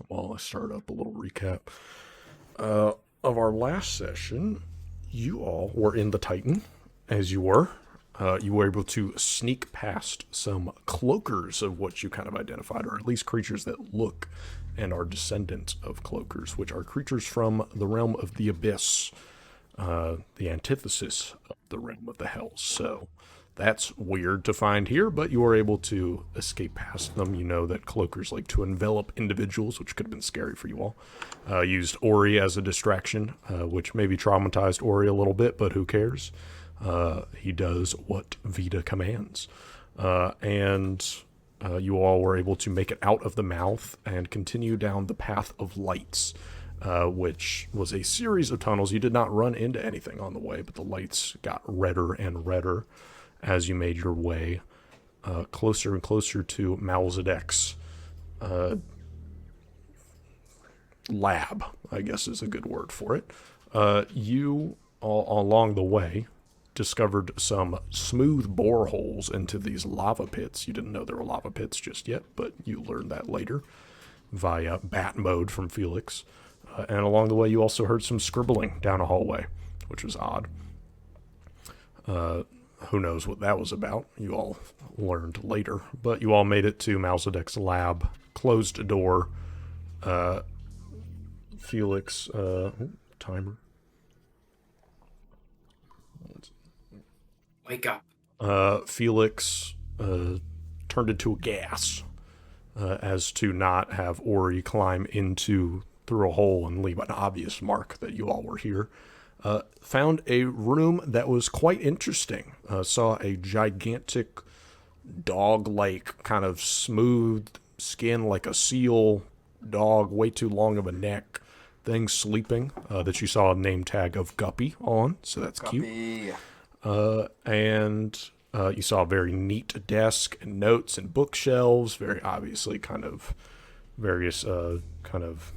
While I start up a little recap of our last session, you all were in the Titan, as you were. You were able to sneak past some cloakers of what you kind of identified, or at least creatures that look and are descendants of cloakers, which are creatures from the realm of the abyss, the antithesis of the realm of the hells. So that's weird to find here, but you were able to escape past them. You know that cloakers like to envelop individuals, which could have been scary for you all. Used Ori as a distraction, which maybe traumatized Ori a little bit, but who cares? He does what Vita commands. And you all were able to make it out of the mouth and continue down the path of lights, which was a series of tunnels. You did not run into anything on the way, but the lights got redder and redder as you made your way closer and closer to Malzadek's lab, I guess is a good word for it. You, all along the way, discovered some smooth boreholes into these lava pits. You didn't know there were lava pits just yet, but you learned that later via bat mode from Felix. And along the way, you also heard some scribbling down a hallway, which was odd. Who knows what that was about? You all learned later. But you all made it to Malzadek's lab, closed a door. Felix, timer. Wake up. Felix turned into a gas as to not have Ori climb through a hole and leave an obvious mark that you all were here. Found a room that was quite interesting. Saw a gigantic dog-like kind of smooth skin like a seal dog, way too long of a neck thing sleeping that you saw a name tag of Guppy on, so that's Guppy. Cute. And you saw a very neat desk and notes and bookshelves, very obviously kind of various kind of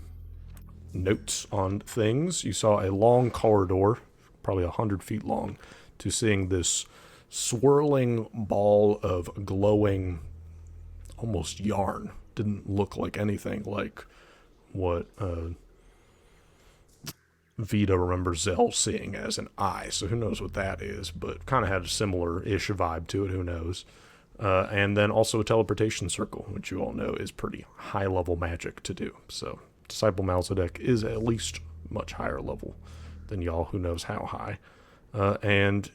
notes on things. You saw a long corridor, probably 100 feet long, to seeing this swirling ball of glowing, almost yarn. Didn't look like anything like what Vita remembers Zell seeing as an eye, so who knows what that is, but kind of had a similar-ish vibe to it, who knows. And then also a teleportation circle, which you all know is pretty high-level magic to do, so Disciple Malzadek is at least much higher level than y'all, who knows how high. And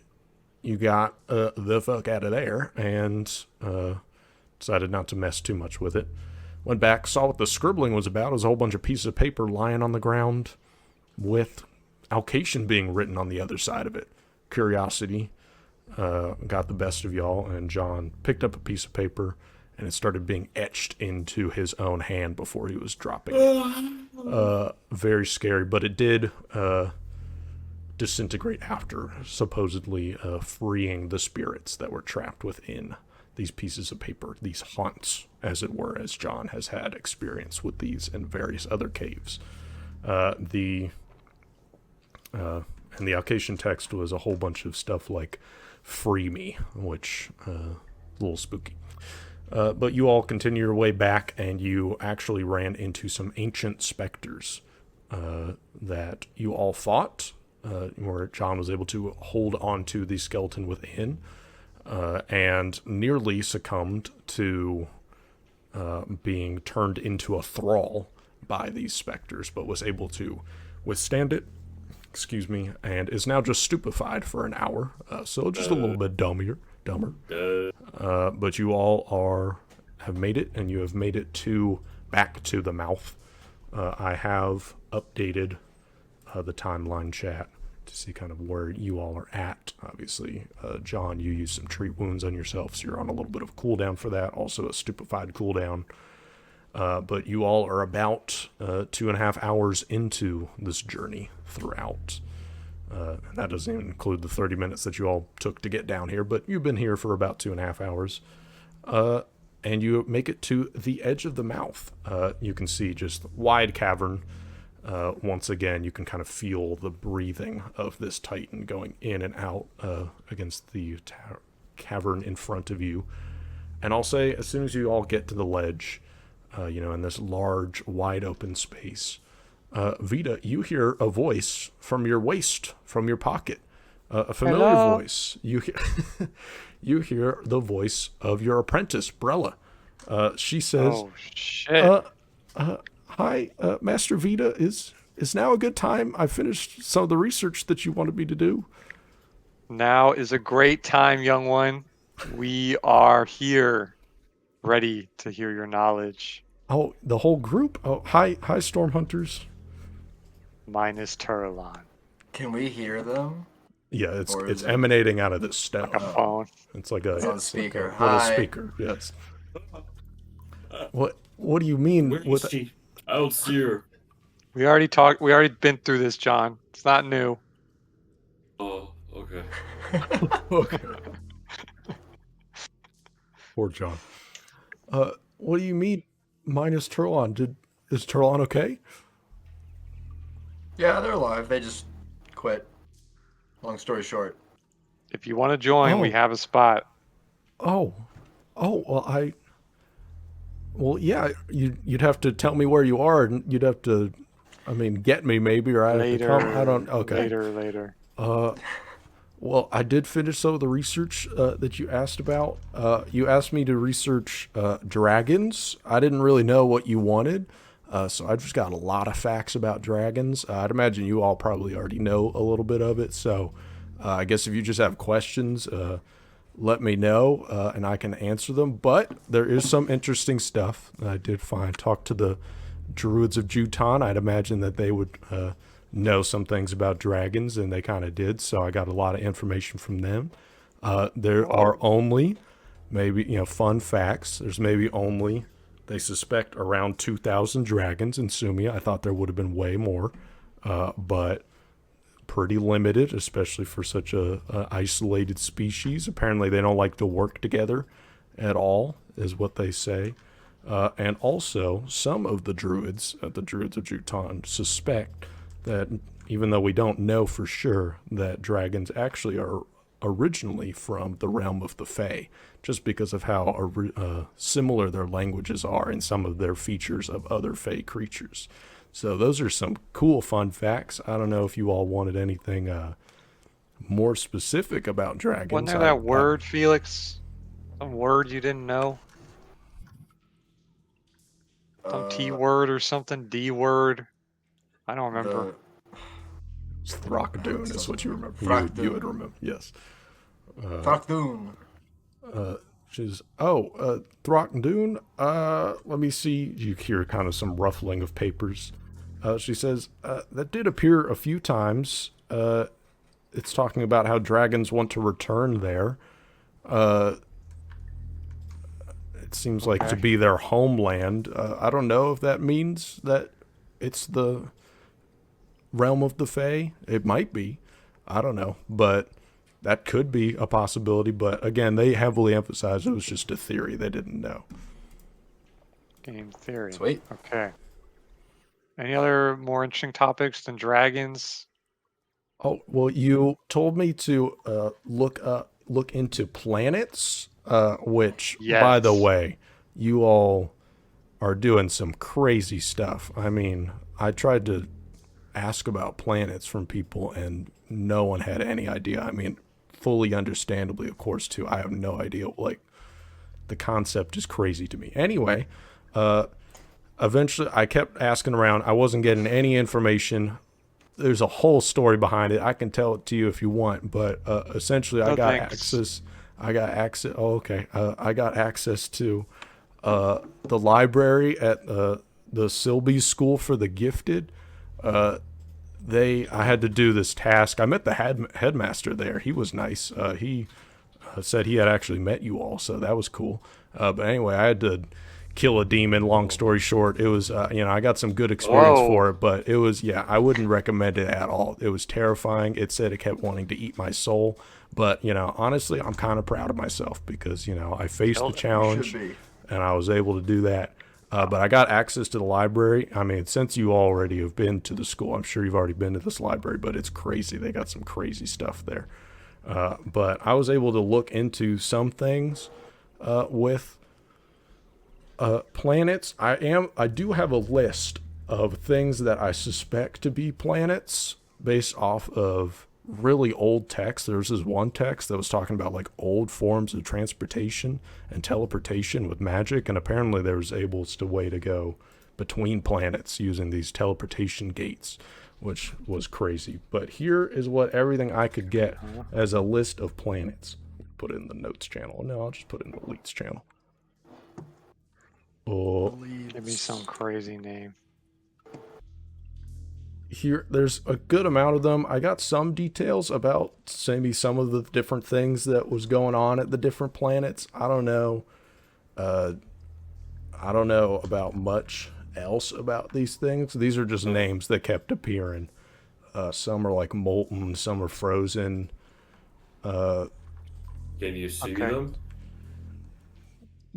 you got the fuck out of there and decided not to mess too much with it. Went back, saw what the scribbling was about. It was a whole bunch of pieces of paper lying on the ground with Alkasan being written on the other side of it. Curiosity got the best of y'all, and John picked up a piece of paper and it started being etched into his own hand before he was dropping it. Very scary, but it did disintegrate after, supposedly freeing the spirits that were trapped within these pieces of paper, these haunts, as it were, as John has had experience with these in various other caves. And the Alkasan text was a whole bunch of stuff like "free me," which a little spooky. But you all continue your way back, and you actually ran into some ancient specters that you all fought, where John was able to hold onto the skeleton within, and nearly succumbed to being turned into a thrall by these specters, but was able to withstand it, and is now just stupefied for an hour, so just a little bit dumber. But you all have made it, and you have made it back to the mouth. I have updated the timeline chat to see kind of where you all are at. Obviously, John, you used some treat wounds on yourself, so you're on a little bit of a cooldown for that. Also a stupefied cooldown. But you all are about 2.5 hours into this journey throughout. That doesn't even include the 30 minutes that you all took to get down here, but you've been here for about 2.5 hours. And you make it to the edge of the mouth. You can see just wide cavern. Once again, you can kind of feel the breathing of this Titan going in and out against the cavern in front of you. And I'll say, as soon as you all get to the ledge, in this large, wide open space. Vita, you hear a voice from your waist, from your pocket, a familiar Hello? voice. You hear the voice of your apprentice, Brella. She says, Oh, shit. uh, "Hi, Master Vita. Is now a good time? I finished some of the research that you wanted me to do." Now is a great time, young one. We are here, ready to hear your knowledge, Oh, the whole group. Oh, hi, Storm Hunters. minus Turlon. Can we hear them? Yeah, Or it's is it emanating out of this Like a stone. oh, phone. It's like it's on like a speaker. little Hi. speaker. Yes. What do you mean Where with is she? I don't see her. We already been through this, John. It's not new. Oh, okay. Okay. Poor John. What do you mean minus Turlon? Is Turlon okay? Yeah, they're alive. They just quit. Long story short. If you want to join, we Oh. have a spot. Oh. Oh, well, yeah, you'd have to tell me where you are, and you'd have to, I mean, get me maybe, or I'd have to come. I don't. Okay. Later. Well, I did finish some of the research that you asked about. You asked me to research dragons. I didn't really know what you wanted, so I just got a lot of facts about dragons. I'd imagine you all probably already know a little bit of it. So I guess if you just have questions, let me know and I can answer them. But there is some interesting stuff that I did find. Talk to the Druids of Jutan. I'd imagine that they would know some things about dragons, and they kind of did. So I got a lot of information from them. There are only fun facts. There's maybe only, they suspect, around 2,000 dragons in Sumia. I thought there would have been way more, but pretty limited, especially for such a isolated species. Apparently, they don't like to work together at all, is what they say. And also, some of the druids, the Druids of Jutan, suspect that even though we don't know for sure, that dragons actually are originally from the realm of the Fae, just because of how similar their languages are and some of their features of other Fae creatures. So those are some cool, fun facts. I don't know if you all wanted anything more specific about dragons. Wasn't there that word, Felix? Some word you didn't know? Some T word or something? D word? I don't remember. It's Throckdoon is what you remember. You would remember, yes. Throckdoon. She's, Throckdoon, let me see. You hear kind of some ruffling of papers. She says, that did appear a few times. It's talking about how dragons want to return there. It seems like to be their homeland. I don't know if that means that it's the realm of the Fae. It might be. I don't know. But that could be a possibility. But again, they heavily emphasized it was just a theory. They didn't know. Game theory. Sweet. Okay. Any other more interesting topics than dragons? Oh, well, you told me to look into planets, which, by the Yes. way, you all are doing some crazy stuff. I mean, I tried to ask about planets from people, and no one had any idea. I mean, fully understandably, of course, too. I have no idea. Like, the concept is crazy to me. Anyway, eventually, I kept asking around. I wasn't getting any information. There's a whole story behind it. I can tell it to you if you want, but essentially, I got access. I got access. Oh, okay. I got access to the library at the Silby School for the Gifted. I had to do this task. I met the headmaster there. He was nice. He said he had actually met you all, so that was cool. But anyway, I had to kill a demon. Long story short, it was I got some good experience for it, but it was I wouldn't recommend it at all. It was terrifying. It said it kept wanting to eat my soul, but honestly, I'm kind of proud of myself because I faced the challenge and I was able to do that. But I got access to the library. I mean, since you already have been to the school, I'm sure you've already been to this library, but it's crazy. They got some crazy stuff there. But I was able to look into some things with Planets. I do have a list of things that I suspect to be planets based off of really old text. There's this one text that was talking about like old forms of transportation and teleportation with magic, and apparently there was able to way to go between planets using these teleportation gates, which was crazy. But here is what everything I could get as a list of planets. Put it in the notes channel. No, I'll just put it in the leads channel. Oh, Give me some crazy name. here there's a good amount of them. I got some details about maybe some of the different things that was going on at the different planets. I don't know about much else about these things. These are just names that kept appearing. Some are like molten, some are frozen. Can you see Okay. them?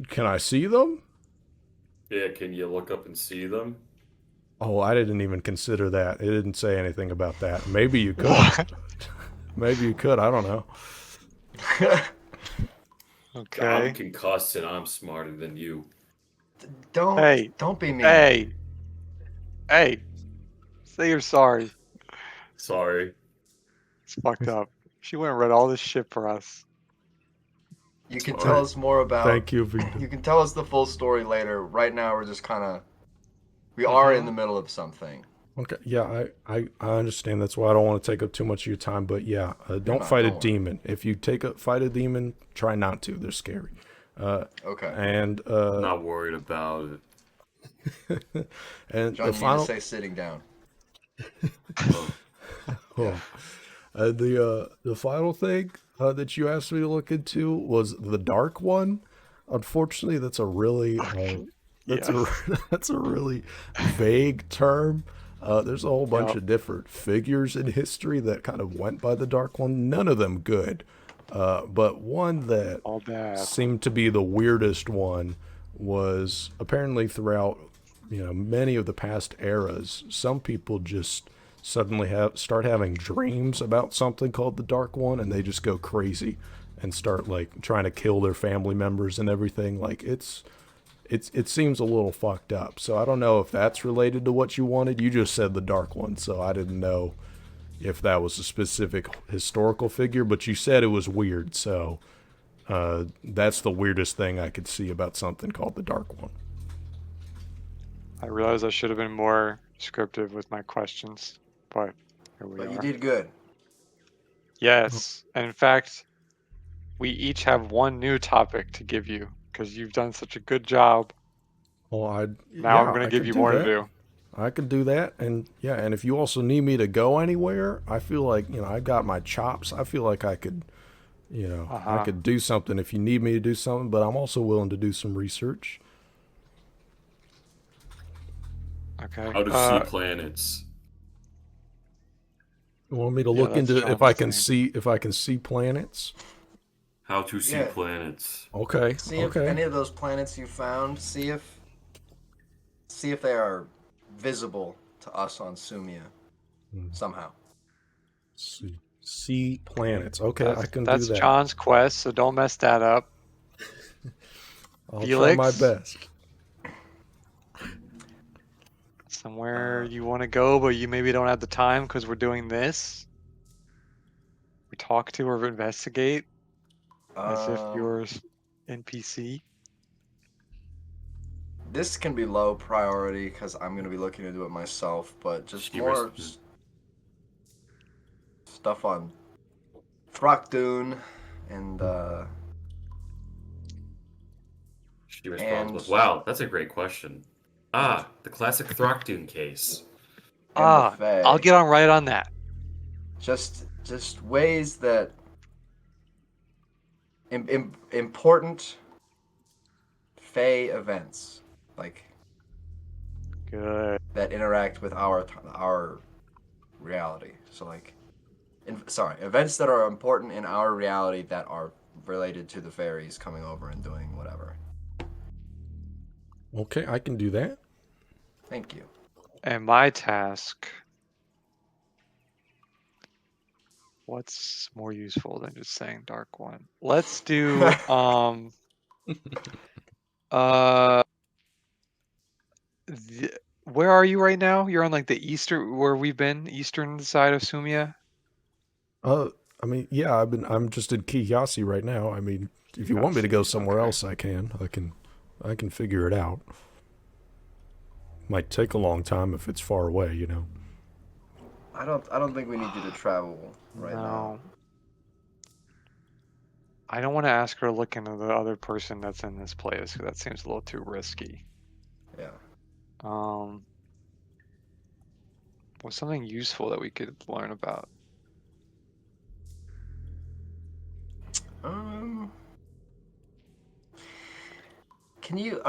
Can I see them? Yeah, can you look up and see them? Oh, I didn't even consider that. It didn't say anything about that. Maybe you could. What? Maybe you could. I don't know. I'm Okay. concussed and I'm smarter than you. Don't be mean. Hey, say you're sorry. Sorry. It's fucked up. She went and read all this shit for us. You can Sorry. tell us more about. Thank you, Vita. You can tell us the full story later. Right now, we're just kind of. We are in the middle of something. Okay, yeah, I understand. That's why I don't want to take up too much of your time. But yeah, don't not, fight a don't worry. demon. If you fight a demon, try not to. They're scary. Okay. And Not worried about it. and John, the you final need to say sitting down. the final thing that you asked me to look into was the dark one. Unfortunately, that's a really Yes. that's a really vague term. There's a whole bunch Yep. of different figures in history that kind of went by the dark one. None of them good, but one that All bad. seemed to be the weirdest one was apparently throughout many of the past eras, some people just suddenly start having dreams about something called the Dark One, and they just go crazy and start like trying to kill their family members and everything. Like it seems a little fucked up. So I don't know if that's related to what you wanted. You just said the Dark One, so I didn't know if that was a specific historical figure, but you said it was weird, so that's the weirdest thing I could see about something called the Dark One. I realize I should have been more descriptive with my questions, but here we But are. you did good. Yes. And in fact, we each have one new topic to give you because you've done such a good job. Well, Now I'm going to give you more to do. I could do that, and yeah, and if you also need me to go anywhere, I feel like I got my chops. I feel like I could, I could do something if you need me to do something. But I'm also willing to do some research. Okay. How to see planets. You want me to Yeah, look that's into John's if I can see planets? How to see Yeah. planets. Okay. See if any of those planets you found. See if they are visible to us on Sumia somehow. See planets. Okay, I can do That's that. John's quest, so don't mess that up. I'll Felix? try my best. Somewhere you want to go, but you maybe don't have the time because we're doing this. We talk to or investigate as if you're NPC. This can be low priority because I'm gonna be looking to do it myself, but just She more was- stuff on Throckdune and She responds And- with, wow, that's a great question. Ah, the classic Throckdune case. the Fae. I'll get on right on that. Just ways that important Fae events like Good. that interact with our reality. So like, events that are important in our reality that are related to the fairies coming over and doing whatever. Okay, I can do that. Thank you. And my task. What's more useful than just saying Dark One? Let's do Where are you right now? You're on like the eastern, where we've been, eastern side of Sumia. Uh, I mean, yeah, I'm just in Kiyasi right now. I mean, if you want me to go Kiyasi, somewhere okay. else, I can. I can figure it out. Might take a long time if it's far away, you know. I don't think we need you to travel right now. No. I don't want to ask her to look into the other person that's in this place because that seems a little too risky. Yeah. What's something useful that we could learn about? Can you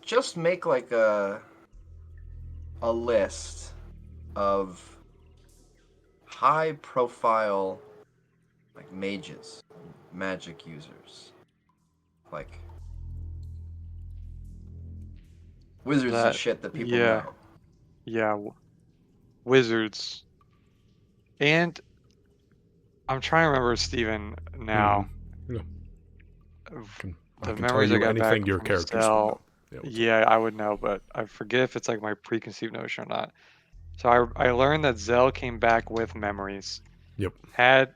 just make like a list of high profile like mages, magic users. Like wizards and That, shit that people yeah, know. yeah, wizards. And I'm trying to remember Steven Mm-hmm. now. Yeah. Of I the can tell memories I you got back anything your from characters would know. Cell. Yeah, what's up? Yeah, I would know, but I forget if it's like my preconceived notion or not. So I learned that Zell came back with memories. Yep. Had,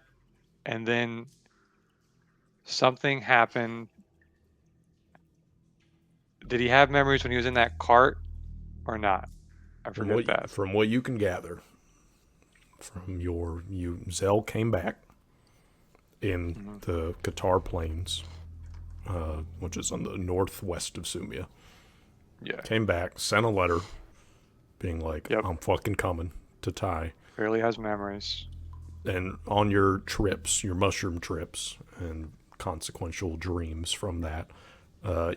and then something happened. Did he have memories when he was in that cart or not? I forget that. From what you can gather, Zell came back in Mhm. the Qatar Plains, which is on the northwest of Sumia. Yeah. Came back, sent a letter, being like, Yep. "I'm fucking coming to Tai." Clearly has memories. And on your trips, your mushroom trips, and consequential dreams from that,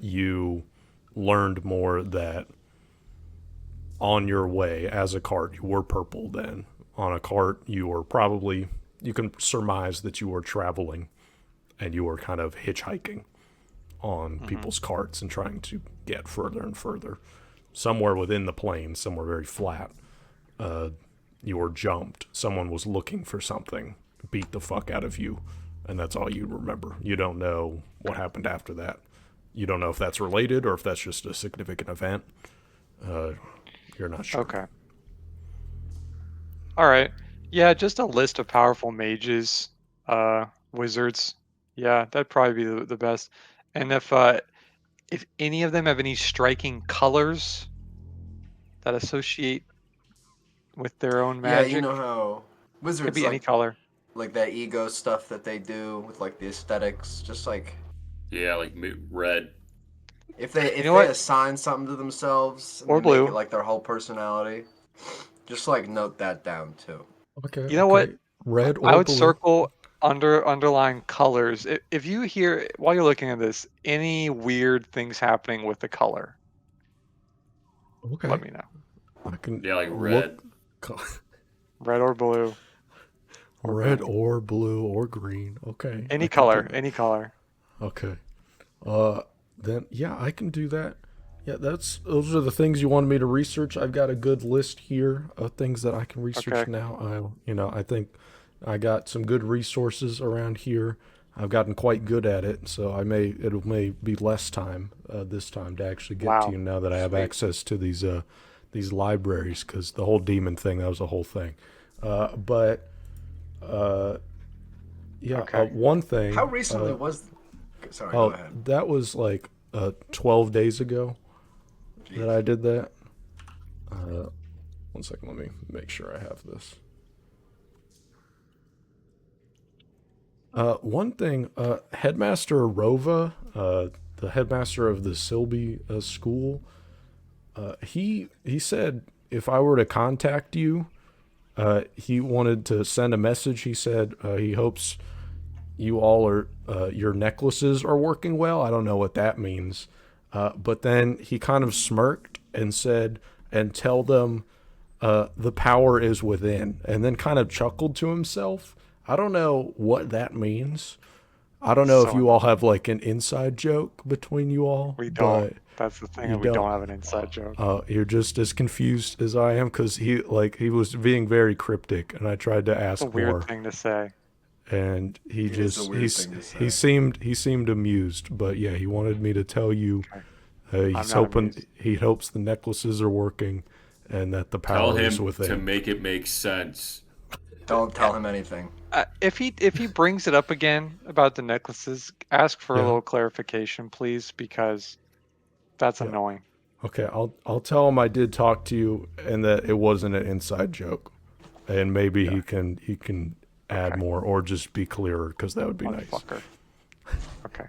you learned more that on your way as a cart, you were purple then. On a cart, you were probably, you can surmise that you were traveling and you were kind of hitchhiking on people's carts and trying to get further and further. Somewhere within the plains, somewhere very flat, you were jumped. Someone was looking for something, beat the fuck out of you, and that's all you remember. You don't know what happened after that. You don't know if that's related or if that's just a significant event. You're not sure. Okay. All right. Yeah, just a list of powerful mages, wizards. Yeah, that'd probably be the best. And if any of them have any striking colors that associate with their own Yeah, you know magic, how could wizards be any color. like that ego stuff that they do with like the aesthetics, just like Yeah, like red. You if know they what? assign something to themselves and Or they make it blue. like their whole personality, just like note that down too. Okay, You know what? okay. Red I or would blue. circle underlying colors. If you hear while you're looking at this any weird things happening with the color, Okay. let me know. I can Yeah, like look. red. Red or blue or Red green. or blue or green. Okay, I Any can do color, that. any color. Okay. Then yeah, I can do that. Yeah, those are the things you wanted me to research. I've got a good list here of things that I can research Okay. now. I think I got some good resources around here. I've gotten quite good at it, so it may be less time this time to actually get to Wow. you now that I have Sweet. access to these libraries because the whole demon thing, that was a whole thing. But yeah, Okay. one thing. How recently was? Sorry, go Oh, ahead. that was like 12 days ago that Jeez. I did that. One second, let me make sure I have this. One thing, Headmaster Rova, the headmaster of the Silby school, he said if I were to contact you, he wanted to send a message. He said he hopes you all are your necklaces are working well. I don't know what that means, but then he kind of smirked and said, "And tell them the power is within," and then kind of chuckled to himself. I don't know what that means. I don't know if So you all annoying. have like an inside joke between you all, We don't. but That's the thing, you and we don't. don't have an inside joke. You're just as confused as I am because he was being very cryptic, and I tried to It's a ask weird more, thing to say. and It is a weird thing to say. he seemed amused, but yeah, he wanted me to tell you Okay. He's not hoping amused. he hopes the necklaces are working, and that the Tell power is him within. to make it make sense. Don't tell him anything. If he brings it up again about the necklaces, ask for a Yeah. little clarification, please, because that's Yeah. annoying. Okay, I'll tell him I did talk to you, and that it wasn't an inside joke, and maybe Yeah. he can add Okay. more or just be clearer, because that would be nice. Motherfucker. Okay.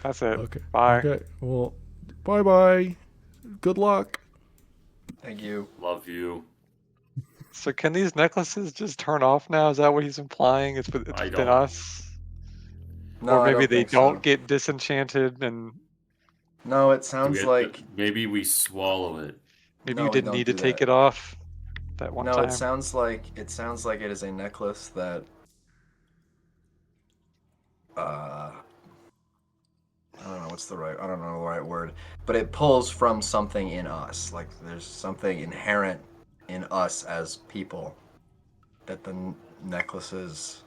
That's it. Okay. Bye. Okay. Well, bye. Good luck. Thank you. Love you. So can these necklaces just turn off now? Is that what he's implying? It's I within don't- us? No, Or I maybe don't they think don't so. get disenchanted and No, it Do sounds we- like maybe we swallow it. maybe No, you we didn't don't need to do take that. it off that one no. time. It sounds like it is a necklace that. I don't know what's the right. I don't know the right word, but it pulls from something in us. Like there's something inherent in us as people that the necklaces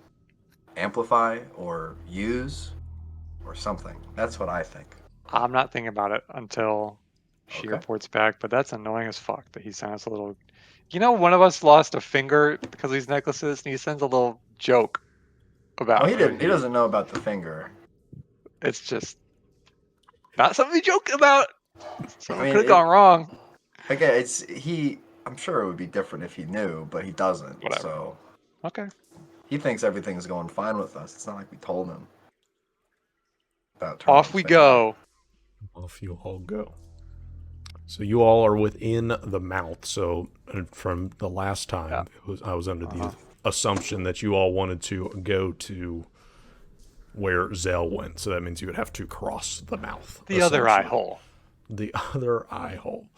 amplify or use or something. That's what I think. I'm not thinking about it until she Okay. reports back, but that's annoying as fuck that he sounds a little. You know, one of us lost a finger because of these necklaces, and he sends a little joke about Oh, he it. didn't. He doesn't know about the finger. It's just not something to joke about. Something mean, could have gone wrong. Again, it's he. I'm sure it would be different if he knew, but he doesn't. Whatever. So Okay. he thinks everything's going fine with us. It's not like we told him about turning Off the we finger. go. Off you all go. So you all are within the mouth. So from the last time, Yeah. I was under Uh-huh. the assumption that you all wanted to go to where Zell went. So that means you would have to cross the mouth. The other eye essentially. hole. The other eye hole.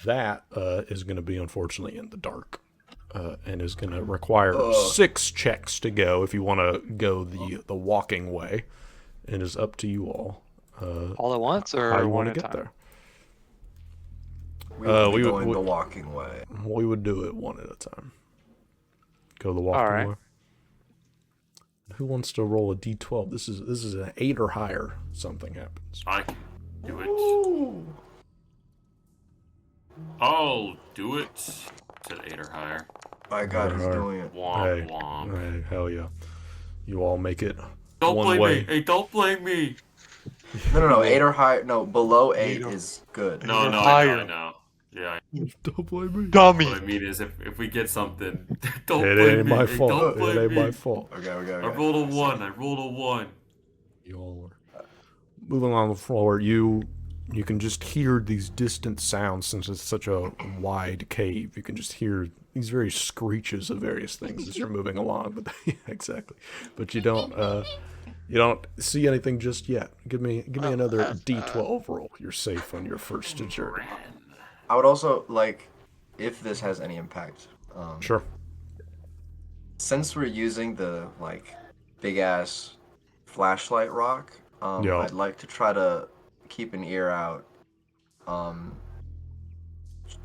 That is going to be unfortunately in the dark. And is going to require 6 checks to go if you want to go the walking way. It is up to you all. All at once How or you one want at to a get time? there? We will be we would- going we- the walking way. We would do it one at a time. Go the walking Alright. way. Who wants to roll a d12? This is an 8 or higher. Something happens. I can do it. Ooh. I'll do it. To 8 or higher. My God, he's Alright. doing it. Womp womp. Hey, hell yeah! You all make it Don't one blame way. me. Hey, don't blame me. No. 8 or higher. No, below 8 or- is good. No, You're no, I higher. know. Yeah. Don't blame me. Dummy. What I mean is, if we get something, don't It blame ain't me. my Hey, fault. don't It blame ain't me. my fault. Okay. I rolled a 1. I rolled a 1. You all are moving on the floor. You can just hear these distant sounds since it's such a wide cave. You can just hear these very screeches of various things as you're moving along. But yeah, exactly. But you don't see anything just yet. Give me another D12 roll. You're safe on your first journey. I would also like, if this has any impact. Sure. Since we're using the like big ass flashlight rock, Yeah. I'd like to try to keep an ear out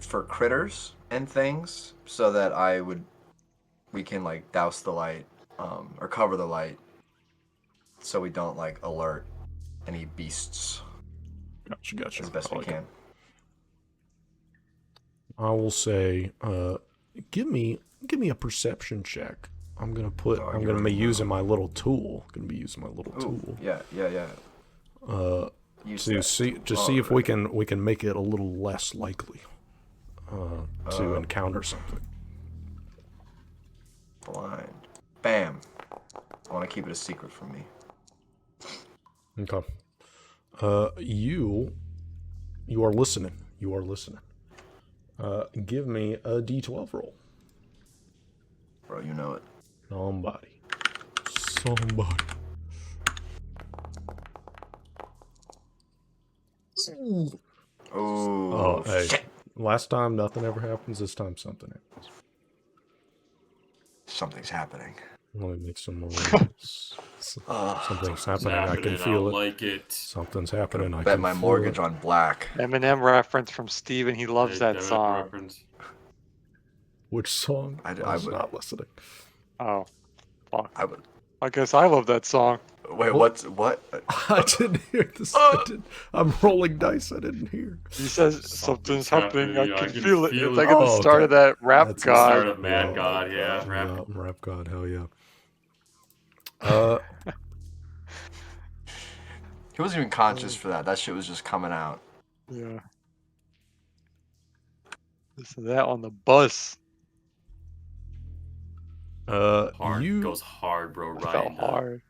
for critters and things, so that we can like douse the light or cover the light, so we don't like alert any beasts Gotcha. as best I we like it. can. I will say, give me a perception check. I'm gonna be using my little tool. Ooh, Tool. yeah. Use To that. see if we can make it a little less likely to encounter something. Blind. Bam. I want to keep it a secret from me. Okay. You are listening. Give me a D12 roll. Bro, you know it. Somebody. Ooh. Oh, hey. Shit. Last time nothing ever happens. This time something happens. Something's happening. Let me make some more rolls. Something's happening. I can feel I it. like it. Something's happening. I Bet can my feel mortgage it. on black. Eminem reference from Steven. He loves Hey, that Devin, song. reference. Which song? I was would- not listening. Oh, fuck. I would. I guess I love that song. Wait, What? what? I didn't hear this. I'm rolling dice. I didn't hear. He says Something's something's happening. I happening, can feel it. It's like it. at the Oh, start of okay. that rap That's The start god. of Mad Oh, God, yeah. Yeah, rap god. Hell yeah. He wasn't even conscious for that. That shit was just coming out. Yeah. Listen to that on the bus. Hard you goes hard, bro. I Right felt into hard.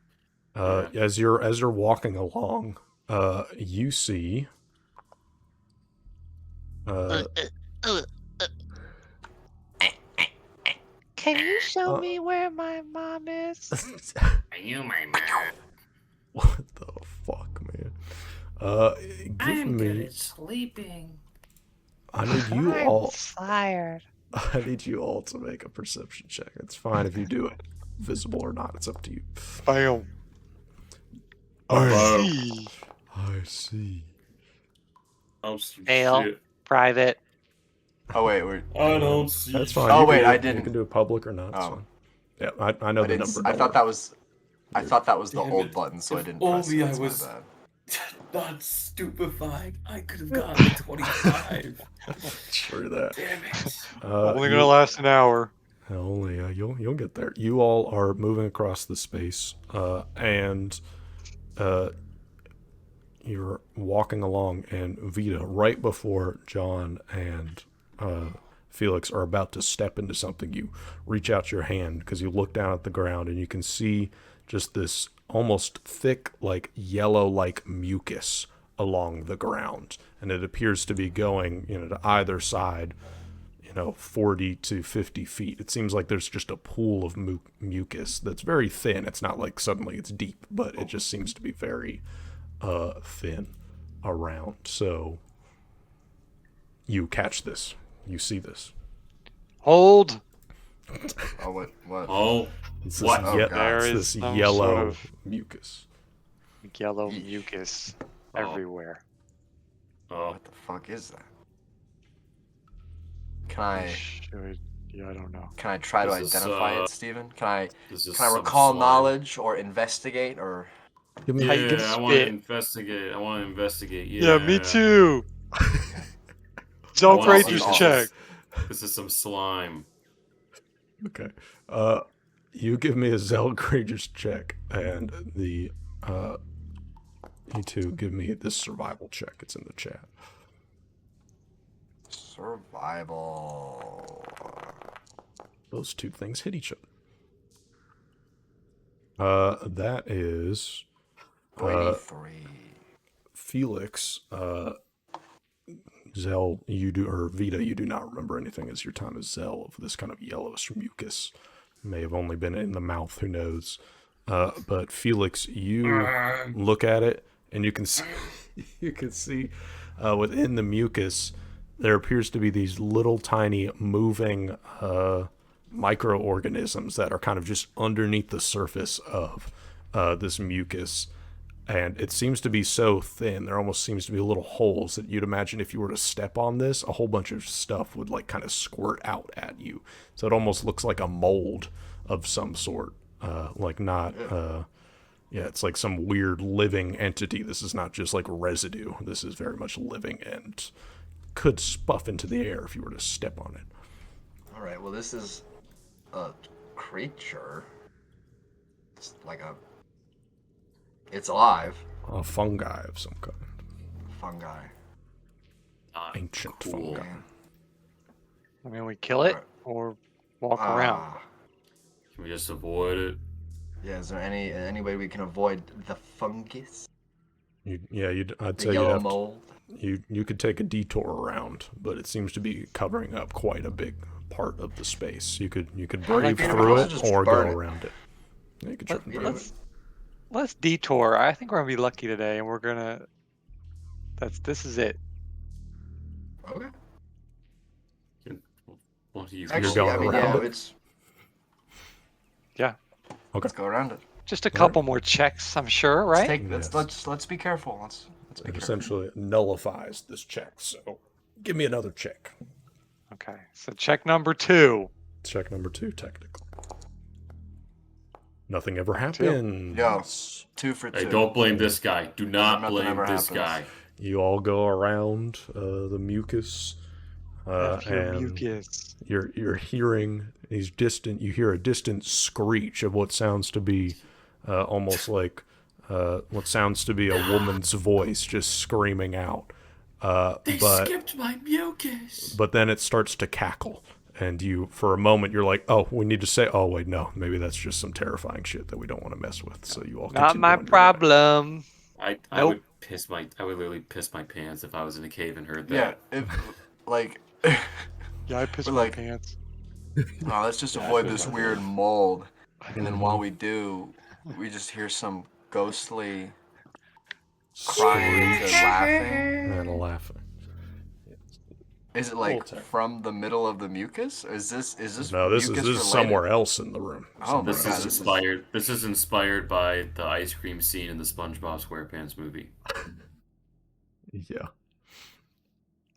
Yeah. as you're walking along, you see Can you show Uh, me where my mom is? Are you my man? what the fuck, man? Give me. sleeping. I need you all. tired. I need you all to make a perception check. It's fine if you do it, visible or not. It's up to you. Bam. I See. see. Oh, some Ale. shit. Private. Oh wait, we're. I don't see. That's fine. Oh, You can wait, do I it- You didn't- can do it public or not. It's Oh. fine. Yeah, I know I the didn't. number. I thought that was. I thought that was the Damn old it. button, so I If didn't press it. only I That's my was- bad. Not stupefied. I could have gotten the 25. True that. Damn it. Only gonna last an hour. Only you'll get there. You all are moving across the space, and you're walking along, and Vita, right before John and Felix are about to step into something, you reach out your hand because you look down at the ground and you can see just this almost thick, like yellow, like mucus along the ground, and it appears to be going, to either side, 40 to 50 feet. It seems like there's just a pool of mucus that's very thin. It's not like suddenly it's deep, but it just seems to be very thin around. So you catch this. You see this. Hold. Oh what? Oh, It's what? Oh, God. There it's is this some yellow sort of mucus. yellow Yeesh. mucus Oh. everywhere. Oh, What the fuck is that? Can I Yeah, I don't know. try to This is, identify it, Steven? Can this is I some recall slime. knowledge or investigate or? Give me How you can Yeah, I want to spit. investigate. Yeah, me too. I Don't wanna grade see your this check. This is some slime. Okay. You give me a Zelgranger's check, and the you two give me this survival check. It's in the chat. Survival. Those two things hit each other. That is 83. Felix. Zell, you do, or Vita, you do not remember anything as your time as Zell of this kind of yellowish mucus. May have only been in the mouth, who knows. But Felix, you look at it, and you can see, within the mucus, there appears to be these little tiny moving microorganisms that are kind of just underneath the surface of this mucus. And it seems to be so thin, there almost seems to be little holes that you'd imagine if you were to step on this, a whole bunch of stuff would like kind of squirt out at you. So it almost looks like a mold of some sort. It's like some weird living entity. This is not just like residue. This is very much living and could spuff into the air if you were to step on it. All right. Well, this is a creature. It's like a. It's alive. A fungi of some kind. Fungi. Not Ancient cool. fungi. I mean, we kill it Right. or walk around. Ah. Can we just avoid it? Yeah. Is there any way we can avoid the fungus? I'd The say you'd yellow have to, mold. you could take a detour around, but it seems to be covering up quite a big part of the space. You could brave Like, through we it just or go burn it. around it. Yeah, you could try and burn it. Let's detour. I think we're gonna be lucky today, and we're gonna. This is it. Okay. What do you Actually, going I mean, around yeah, it? it's. Yeah. Let's go around it. Just a couple more checks, I'm sure, right? Yes. Let's be careful. Let's be It careful. essentially nullifies this check. So give me another check. Okay. So check number 2. Check number 2, technically. Nothing ever happens. Yo. 2 for 2. Hey, don't blame this guy. Do not Nothing blame ever this happens. guy. You all go around the mucus, F your and mucus. you're hearing these distant. You hear a distant screech of what sounds to be almost like what sounds to be a woman's voice just screaming out. They but skipped my mucus. but then it starts to cackle, and you, for a moment, you're like, "Oh, we need to say." Oh wait, no, maybe that's just some terrifying shit that we don't want to mess with. So you all Not continue my on your way. problem. I Nope. I would literally piss my pants if I was in a cave and heard Yeah, that. if, like, Yeah, I pissed But, my like- pants. oh, let's just Yeah, I avoid feel this like weird that. mold. And then while we do, we just hear some ghostly crying to laughing. And laughing. Is it Little like tech. from the middle of the mucus? Is this No, this mucus is related? somewhere else in the room. Oh my This god, is this inspired. This is inspired by the ice cream scene in the SpongeBob SquarePants movie. Yeah.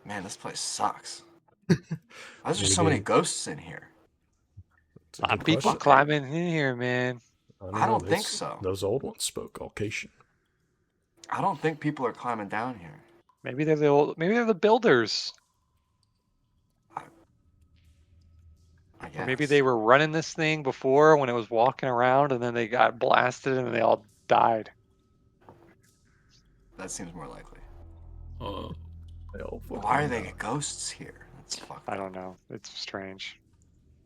Man, this place sucks. Why is there so many ghosts in here? It's A lot of good people question. climbing in here, man. I don't think so. Those old ones spoke Alkasan. I don't think people are climbing down here. Maybe they're the builders. I guess. Or maybe they were running this thing before when it was walking around and then they got blasted and they all died. That seems more likely. They all Why are fucking, they ghosts here? That's fucked I up. don't know. It's strange.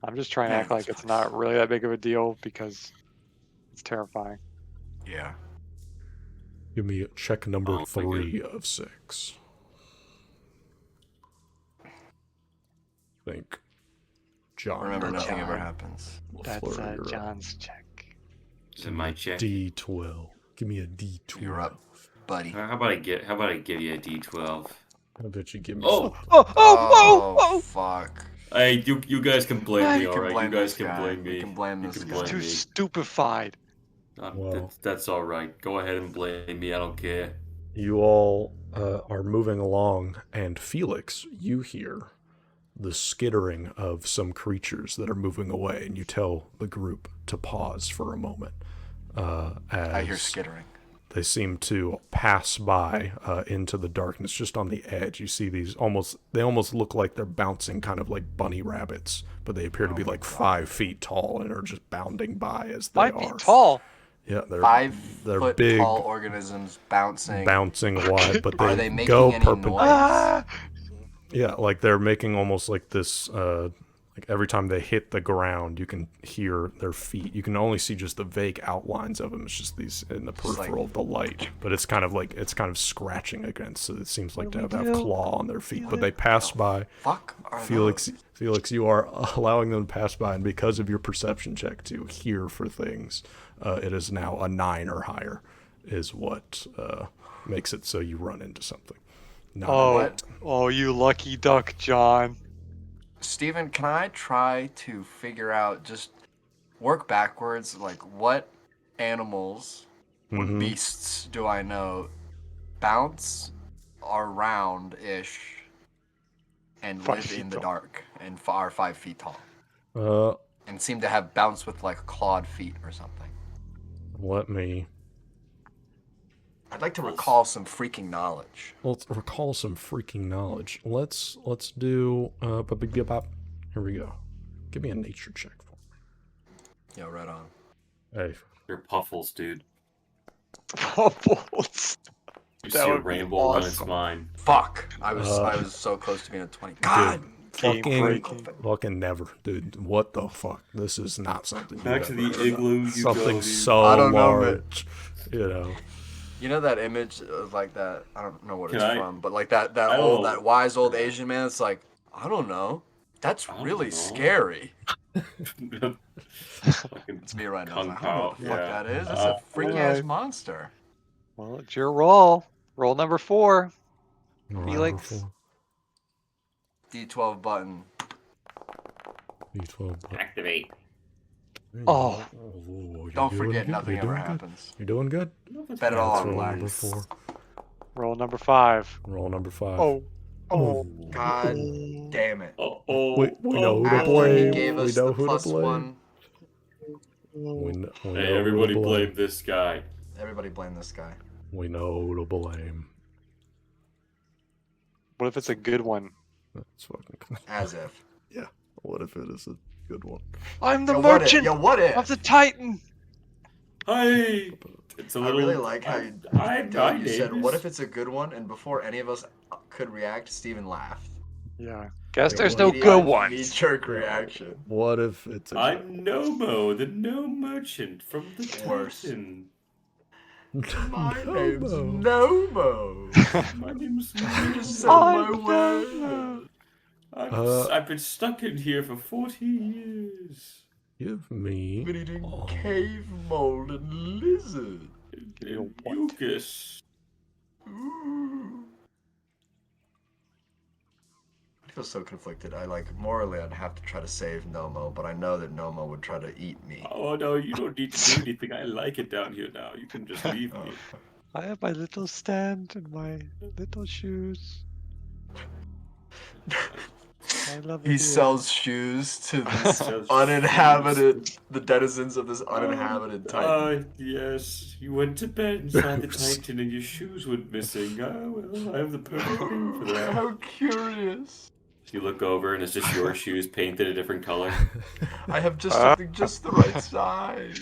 I'm just trying to Yeah, act like this it's not really that big of a deal because it's terrifying. Yeah. Give me check number Oh, my 3 of 6. Think John. Remember, will nothing ever John. happens. That's flurry your John's check. Is it my check? D12. Give me a D12. You're up, buddy. How about I give you a D12? I bet you give me Oh! Oh, fuck. Hey, you guys can blame me, You can alright? You blame guys this can guy. blame me. You can blame this can guy. blame Too me. stupefied. Well. That's alright. Go ahead and blame me. I don't care. You all are moving along, and Felix, you hear the skittering of some creatures that are moving away, and you tell the group to pause for a moment. I hear As skittering. they seem to pass by into the darkness, just on the edge. You see these they almost look like they're bouncing, kind of like bunny rabbits, but they appear to be like 5 feet tall and are just bounding by as they 5 are. feet tall. Yeah, they're 5 they're foot big, tall organisms bouncing. bouncing wide, but Are they they making go any perpendicular. noise? Ah! Yeah, like they're making almost like this, like every time they hit the ground, you can hear their feet. You can only see just the vague outlines of them. It's just these in the peripheral of the light. But it's kind of scratching against, so it seems like to have claw on their feet. But they pass by. Fuck. Are Felix, those? Felix, you are allowing them to pass by, and because of your perception check to hear for things, it is now a 9 or higher, is what makes it so you run into something. Not Oh, What? oh, you lucky duck, John. Steven, can I try to figure out, just work backwards, like what animals, what Mhm. beasts do I know bounce around-ish and 5 live feet in the tall. dark and are 5 feet tall Uh, and seem to have bounce with like clawed feet or something? let me. I'd like to recall some freaking knowledge. Let's recall some freaking knowledge. Let's do here we go. Give me a nature check for me. Yeah, right on. Hey, You're Puffles, dude. Puffles. You That see a would be rainbow run its awesome. mind. Fuck! I was Uh, so close to being a 20. God! Game fucking, breaking. fucking never, dude. What the fuck? This is not something. Back you've to ever the heard of. igloo you go, Something dude. so I don't know, man. large. You know. You know that image of like that? I don't know what Can it's I- from, but like that I old, don't- that wise old Asian man. It's like, I don't know. That's I don't really know. scary. Fucking It's me right now. I was Kung like, I don't know what the Pao, fuck yeah. that is. That's a freaky ass Alright. monster. Well, it's your roll. Roll number 4. Number Felix. 4, D12 button. D12. activate. Oh. you're Don't doing forget, good. nothing You're ever doing good. happens. You're doing good. Bet it all That's on roll black. number 4. Roll number 5. Roll number 5. Oh. Oh. God damn it. Oh, We know who to After blame. he gave We us know the who to plus blame. one. We know Hey, everybody who to blame this guy. Everybody blame this guy. We know who to blame. What if it's a good one? That's fucking. As if. Yeah. What if it is a good one? I'm the Yo, what if? merchant Yo, what if? of the Titan. Hi. It's a I little. really like how you, my Dylan, you name said, is- what if it's a good one? And before any of us could react, Steven laughed. Yeah. Guess Yeah, there's what no if- good ones. Knee-jerk reaction. What if it's a I'm Nomo, the gnome merchant from the Worse. Titan. My name's Nomo. Nomo. My name's You just said Nomo. my word. I've been stuck in here for 40 years. Give me. Been eating cave mold and lizard. And mucus. Ooh. I feel so conflicted. Morally, I'd have to try to save Nomo, but I know that Nomo would try to eat me. Oh no, you don't need to do anything. I like it down here now. You can just leave me. I have my little stand and my little shoes. I love it. He here. sells shoes to this Sells uninhabited, the denizens of this uninhabited Titan. Yes. You went to bed inside the Titan and your shoes went missing. Oh, well, I have the perfect thing for that. How curious. You look over and it's just your shoes painted a different color. I have just something just the right size.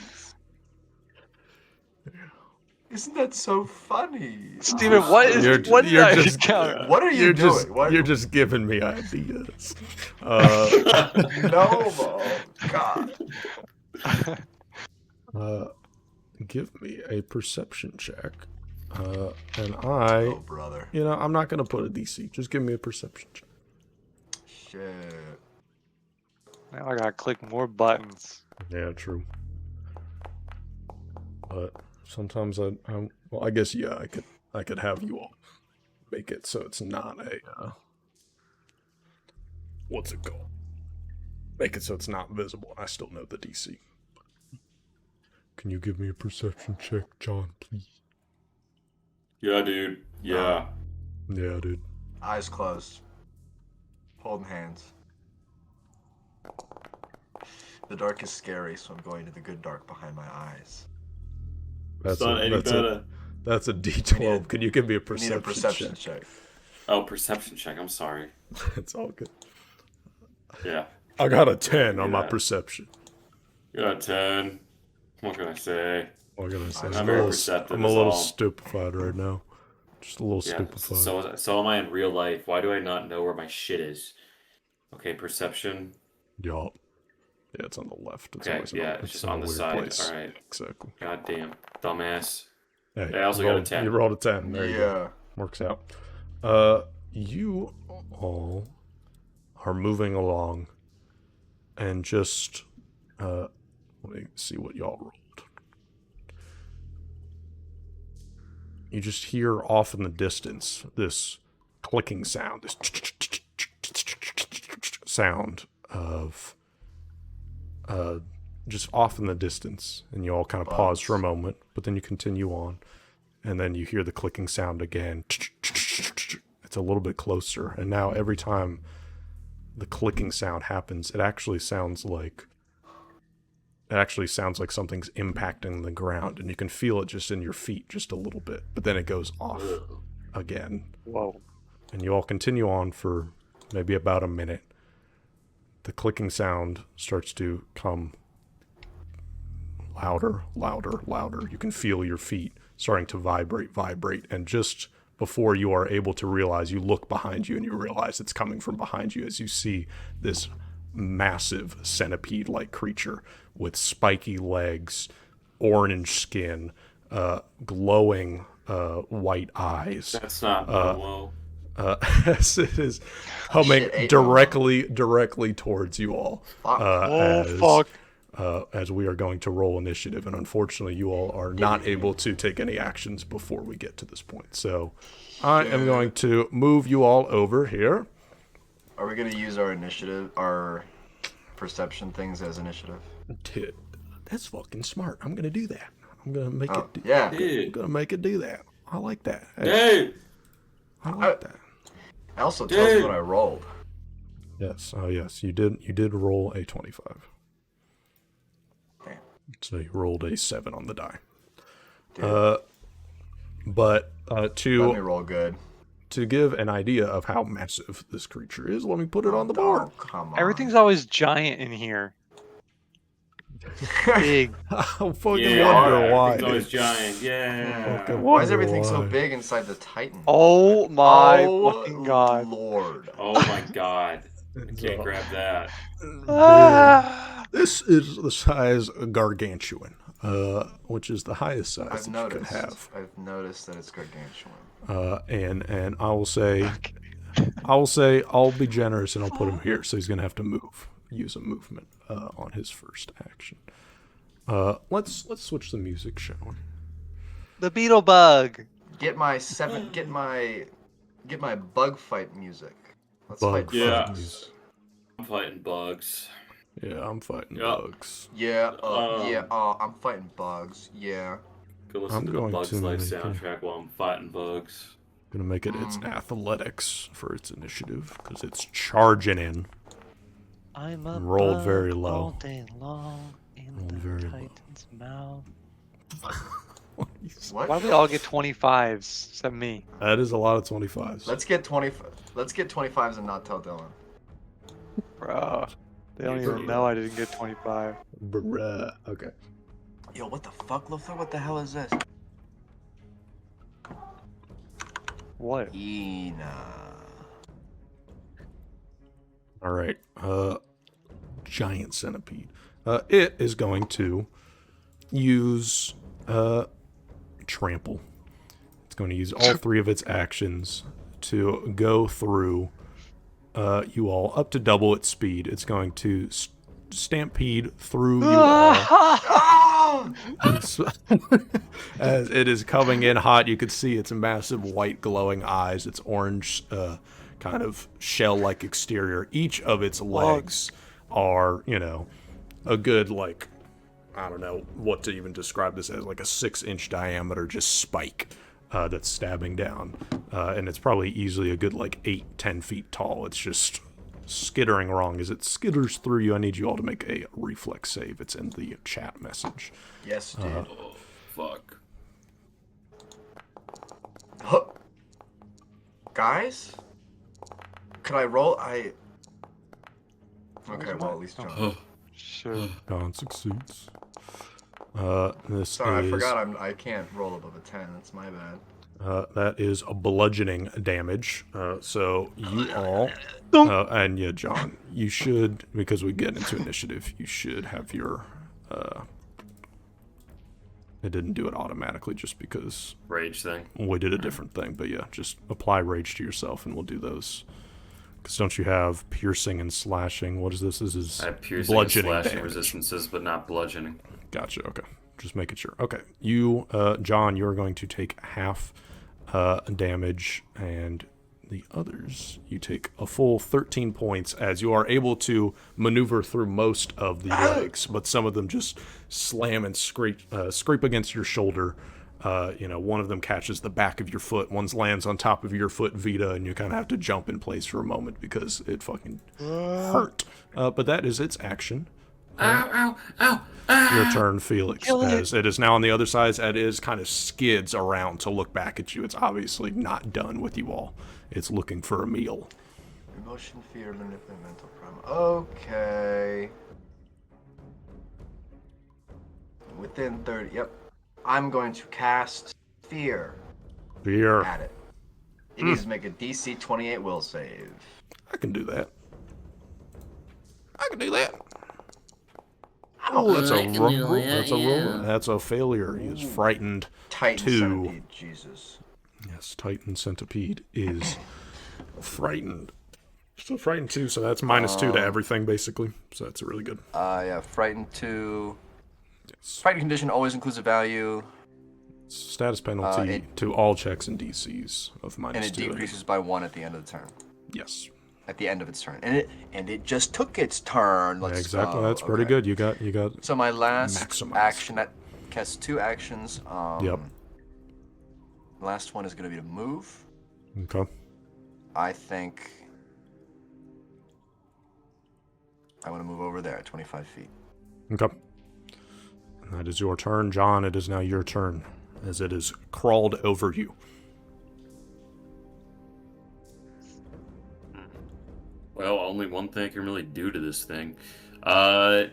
Isn't that so funny? Steven, what is You're what did you're I just- encounter? What are you You're doing? just What? you're just giving me ideas. Nomo. God. Give me a perception check. And I, Oh, brother. I'm not gonna put a DC. Just give me a perception check. Shit. Now I gotta click more buttons. Yeah, true. But sometimes I guess I could have you all make it so it's not a what's it called? Make it so it's not visible. I still know the DC. Can you give me a perception check, John, please? Yeah, dude. Yeah. Yeah, dude. Eyes closed. Holding hands. The dark is scary, so I'm going to the good dark behind my eyes. It's not any better. That's a D12. Can you give me a We need perception, a perception check? check. Oh, perception check. I'm sorry. It's all good. Yeah. I got a 10 on my Yeah. perception. Got a 10. What can I say? What can I say? I'm I'm very a little, perceptive I'm a is little all. stupefied right now. Just a little Yeah. stupefied. So am I in real life. Why do I not know where my shit is? Okay, perception. Yup. Yeah, it's on the left. It's Okay, always yeah, in it's just in a on the weird side. place. All right. Exactly. Goddamn. Dumbass. Hey, I also you got a rolled- 10. You rolled a 10. There you go. Yeah. Works out. You all are moving along and just let me see what y'all rolled. You just hear off in the distance this clicking sound, this sound of just off in the distance, and you all kind of pause for a moment, but then you continue on, and then you hear the clicking sound again. It's a little bit closer, and now every time the clicking sound happens, it actually sounds like something's impacting the ground, and you can feel it just in your feet just a little bit, but then it goes off again. Whoa. And you all continue on for maybe about a minute. The clicking sound starts to come louder, louder, louder. You can feel your feet starting to vibrate, and just before you are able to realize, you look behind you and you realize it's coming from behind you as you see this massive centipede-like creature with spiky legs, orange skin, glowing white eyes. That's not Momo. As it is humming Shit, ain't directly towards you all. Fuck. As we are going to roll initiative, and unfortunately you all are not able to take any actions before we get to this point. So I am going to move you all over here. Are we going to use our initiative, our perception things as initiative? Dude, that's fucking smart. I'm going to do that. I'm going to make Oh, it. yeah. I'm Dude. going to make it do that. I like that. Hey! I like that. It also tells me Dude. what I rolled. Yes. Oh, yes. You did roll a 25. So you rolled a 7 on the die. Dude, But let me to roll good. give an idea of how massive this creature is, let me put it on the board. Oh, come on. Everything's always giant in here. Big. I fucking Yeah, wonder why. everything's always dude. giant. Yeah. Fucking Why is wonder everything so why. big inside the Titan? Oh my Oh, fucking god. Lord. Oh my god. I It's, can't grab that. Ah! This is the size gargantuan, which is the highest size I've that noticed. you could have. I've noticed that it's gargantuan. And I will say, I'll be generous and I'll put him here. So he's gonna have to use a movement on his first action. Let's switch the music, shall we? The beetle bug. Get my bug fight music. Let's Bug fight Yeah. bugs. music. I'm fighting bugs. Yeah, I'm fighting Yup. bugs. Yeah, I'm fighting bugs. Yeah. Go listen I'm to the going Bugs to Life make it- soundtrack while I'm fighting bugs. Gonna make it its athletics for its initiative because it's charging in. I'm a Rolled bug very low. all day long in Rolled the very low. Titan's mouth. What? Why do we all get 25s except me? That is a lot of 25s. Let's get 25s and not tell Dylan. Bro. They don't even know I didn't get 25. Bruh. Okay. Yo, what the fuck, Lothar? What the hell is this? What? Ina. All right. Giant centipede. It is going to use trample. It's going to use all 3 of its actions to go through you all up to double its speed. It's going to stampede through you all. As it is coming in hot, you could see its massive white glowing eyes, its orange kind of shell-like exterior. Each of its legs are, a good, like, I don't know what to even describe this as, like a 6-inch diameter just spike that's stabbing down. And it's probably easily a good, like, 8-10 feet tall. It's just skittering wrong. As it skitters through you, I need you all to make a reflex save. It's in the chat message. Yes, dude. Oh, fuck. Huh. Guys? Could I roll? Okay, well, at least John. Sure. John succeeds. This Sorry, is, I forgot I can't roll above a 10. That's my bad. that is a bludgeoning damage. So you all, and yeah, John, you should, because we get into initiative, you should have your, it didn't do it automatically just because Rage thing. we did a different thing. But yeah, just apply rage to yourself and we'll do those. Because don't you have piercing and slashing? What is this? This is I have piercing and bludgeoning slashing damage. resistances, but not bludgeoning. Gotcha. Okay. Just making sure. Okay. You, John, you're going to take half damage, and the others, you take a full 13 points as you are able to maneuver through most of the legs, but some of them just slam and scrape against your shoulder. One of them catches the back of your foot. One lands on top of your foot, Vita, and you kind of have to jump in place for a moment because it fucking hurt. But that is its action. Ow, ow, ow. Your turn, Felix. As it is now on the other side, it is kind of skids around to look back at you. It's obviously not done with you all. It's looking for a meal. Emotion, fear, manipulate, mental problem. Okay. Within 30. Yep. I'm going to cast Fear Here. at it. It needs to make a DC 28 will save. I can do that. Oh, That's a I can do roll. that, That's a roll. yeah. That's a failure. He is frightened. Titan 2. Centipede. Jesus. Yes, Titan Centipede is frightened. So frightened 2, so that's -2 to everything, basically. So that's really good. Yeah, Frightened 2. Yes. Frightened condition always includes a value, Status penalty to all checks and DCs of -2. and it decreases by 1 at the end of the turn. Yes. At the end of its turn. And it just took its turn. Let's Exactly. go. That's pretty Okay. good. You got. So my last Maximized. action, that casts 2 actions. Yep. Last one is going to be to move. Okay. I think I want to move over there at 25 feet. Okay. That is your turn, John. It is now your turn, as it has crawled over you. Well, only one thing I can really do to this thing. Now,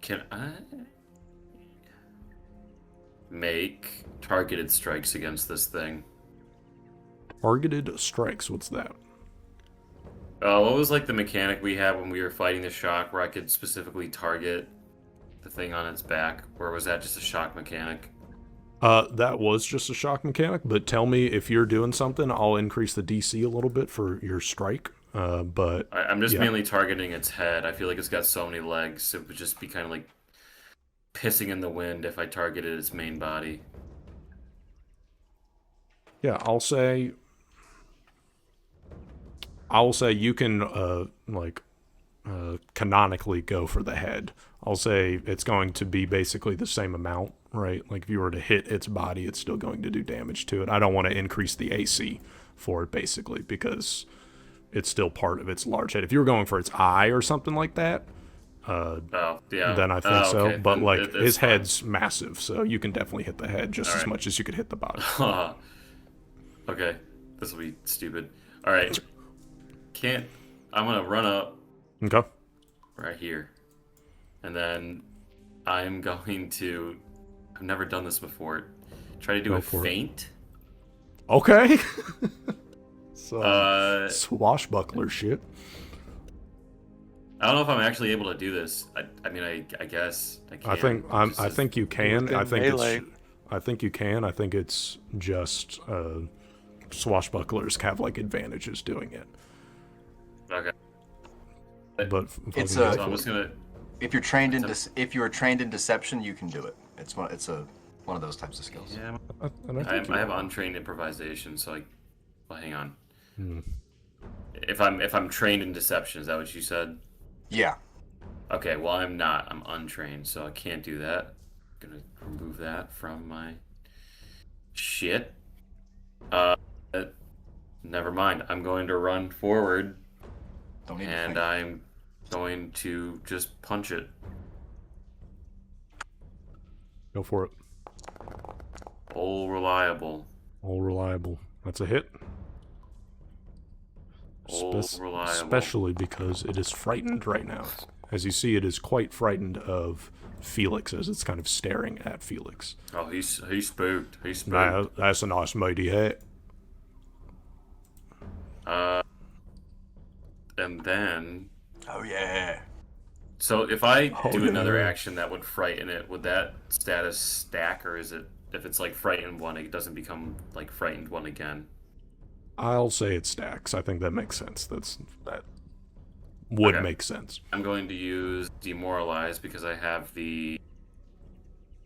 can I make targeted strikes against this thing? Targeted strikes, what's that? What was like the mechanic we had when we were fighting the shock, where I could specifically target the thing on its back, or was that just a shock mechanic? That was just a shock mechanic, but tell me if you're doing something, I'll increase the DC a little bit for your strike. But I'm just yeah. mainly targeting its head. I feel like it's got so many legs, it would just be kind of like pissing in the wind if I targeted its main body. Yeah, I'll say you can canonically go for the head. I'll say it's going to be basically the same amount, right? Like if you were to hit its body, it's still going to do damage to it. I don't want to increase the AC for it basically because it's still part of its large head. If you were going for its eye or something like that, then I think so. Okay. But Then like his fine. head's massive, so you can definitely hit the head just as much as you could hit the body. Okay, this will be stupid. All right, I'm gonna run up Okay. right here, and then I'm going to. I've never done this before. Try to do Go a for it. feint. Okay. So swashbuckler shit. I don't know if I'm actually able to do this. I mean, I guess I can. I think you can. within I think melee. I think you can. I think it's just swashbucklers have like advantages doing it. Okay. But It's So a- I'm just gonna. If you're trained in if you are trained in deception, you can do it. It's one of those types of skills. Yeah, I I have untrained improvisation, so well, hang on. Hmm. If I'm trained in deception, is that what you said? Yeah. Okay, well I'm not. I'm untrained, so I can't do that. I'm gonna remove that from my shit. Never mind. I'm going to run forward, Don't need to and think. I'm going to just punch it. Go for it. All reliable. All reliable. That's a hit. All reliable. Especially because it is frightened right now. As you see, it is quite frightened of Felix as it's kind of staring at Felix. Oh, he's spooked. He's spooked. Nah, that's a nice mighty hit. And then, Oh yeah. so if I Oh, do another yeah. action that would frighten it, would that status stack, or is it if it's like frightened one, it doesn't become like frightened one again? I'll say it stacks. I think that makes sense. That would Okay. make sense. I'm going to use demoralize because I have the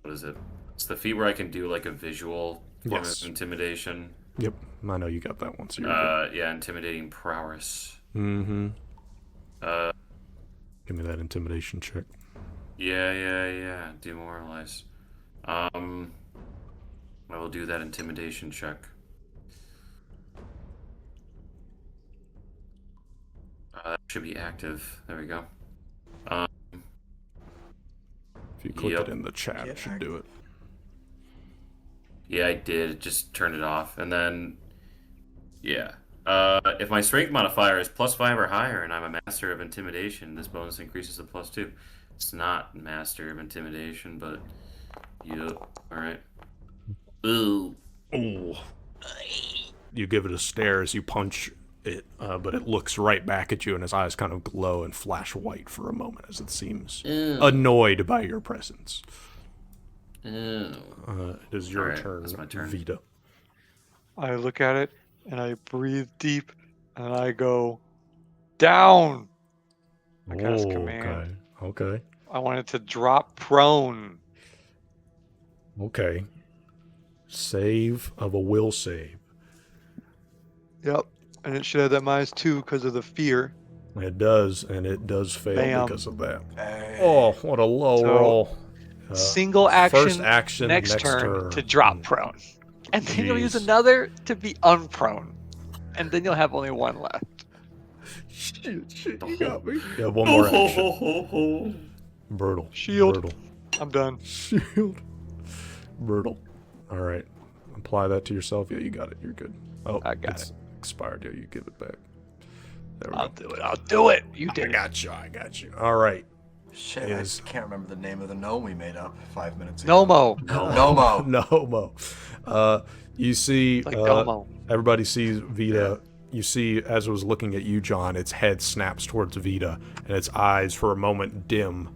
what is it? It's the feat where I can do like a visual form Yes. of intimidation. Yep, I know you got that one. So you're good. Yeah, intimidating prowess. Mm-hmm. Uh, Give me that intimidation check. yeah. Demoralize. I will do that intimidation check. That should be active. There we go. If you click Yep. it in the chat, it should do it. Yeah, I did. Just turn it off. And then, yeah. If my strength modifier is +5 or higher and I'm a master of intimidation, this bonus increases to +2. It's not master of intimidation, but yep. Alright. Ooh. Oh. You give it a stare as you punch it, but it looks right back at you and his eyes kind of glow and flash white for a moment as it seems annoyed by your presence. Ew. It is your Alright, turn, that's my turn. Vita. I look at it and I breathe deep and I go down. I cast command. Okay. I want it to drop prone. Okay. Save of a will save. Yep. And it should have that -2 because of the fear. It does, and it does fail Bam. because of that. Hey. Oh, what a low So, roll. Single action, First action, next turn to Mm. drop prone. And then you'll use Jeez. another to be unprone. And then you'll have only one left. Shit, you got me. Yeah, one more action. Brutal. Shield. Brutal. I'm done. Shield. Brutal. All right. Apply that to yourself. Yeah, you got it. You're good. Oh, I got it's expired. Yeah, you give it back. There we I'll go. do it. I'll do it. You I did it. got you. I got you. All right. Shit, Is- I can't remember the name of the gnome we made up 5 minutes ago. Nomo. Nomo. Nomo. You see, Like Domo. everybody sees Vita. You see, as it was looking at you, John, its head snaps towards Vita, and its eyes for a moment dim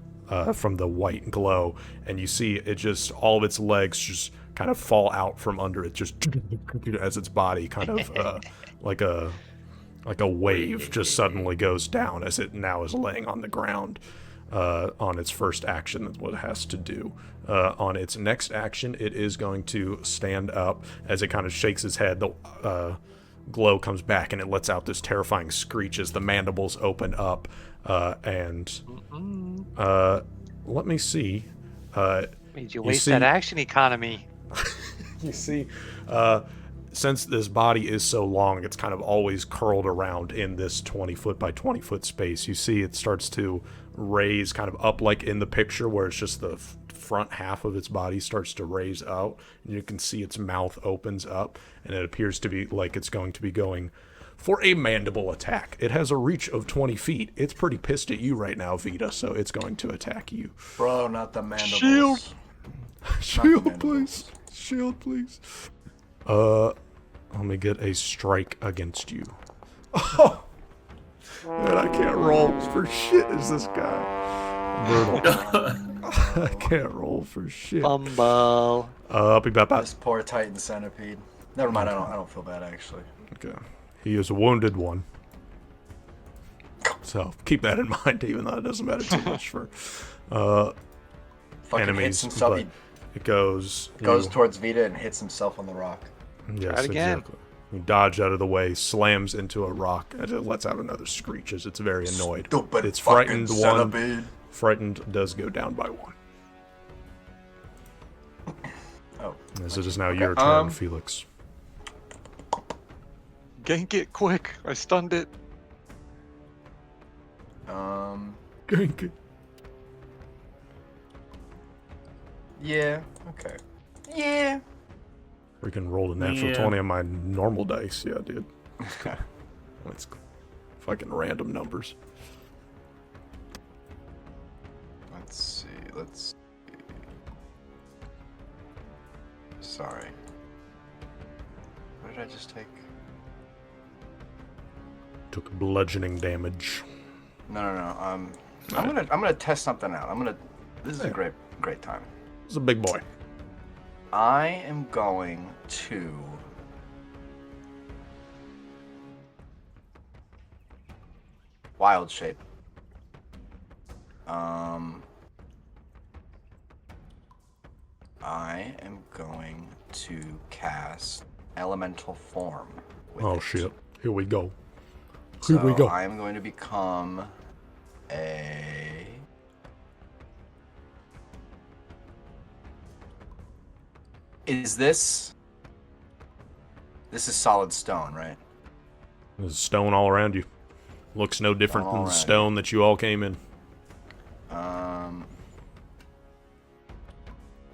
from the white glow, and you see it just, all of its legs just kind of fall out from under it, just as its body kind of like a wave just suddenly goes down as it now is laying on the ground. On its first action, that's what it has to do. On its next action, it is going to stand up as it kind of shakes its head. The glow comes back and it lets out this terrifying screech as the mandibles open up. And let me see. Made you waste that action economy. You see, since this body is so long, it's kind of always curled around in this 20 foot by 20 foot space. You see it starts to raise kind of up like in the picture where it's just the front half of its body starts to raise out, and you can see its mouth opens up, and it appears to be like it's going to be going for a mandible attack. It has a reach of 20 feet. It's pretty pissed at you right now, Vita, so it's going to attack you. Bro, not the mandibles. Shield. Shield, please. Shield, please. Let me get a strike against you. Oh! Man, I can't roll for shit as this guy. Brutal. I can't roll for shit. Bumble. I'll be back. This poor Titan centipede. Never mind, I don't feel bad actually. Okay. He is a wounded one. So keep that in mind, even though it doesn't matter too much for Fucking enemies. hits himself. But He it goes towards Vita and hits himself on the rock. Yes, Try it again. exactly. You dodge out of the way, slams into a rock, and it lets out another screech as it's very annoyed. Stupid It's fucking frightened one. centipede. Frightened does go down by one. Oh. This is now your turn, Felix. Gank it quick. I stunned it. Gank. Yeah. Okay. Yeah. Freaking rolled a natural 20 on my normal dice. Yeah, dude. Okay. That's fucking random numbers. Let's see. Sorry. What did I just take? Took bludgeoning damage. No. I'm gonna test something out. This is a great time. It's a big boy. I am going to wild shape. I am going to cast elemental form. With Oh it. shit. Here we go. Here we So go. I am going to become a. Is this? This is solid stone, right? There's stone all around you. Looks no different Stone than all the around stone that you all came in.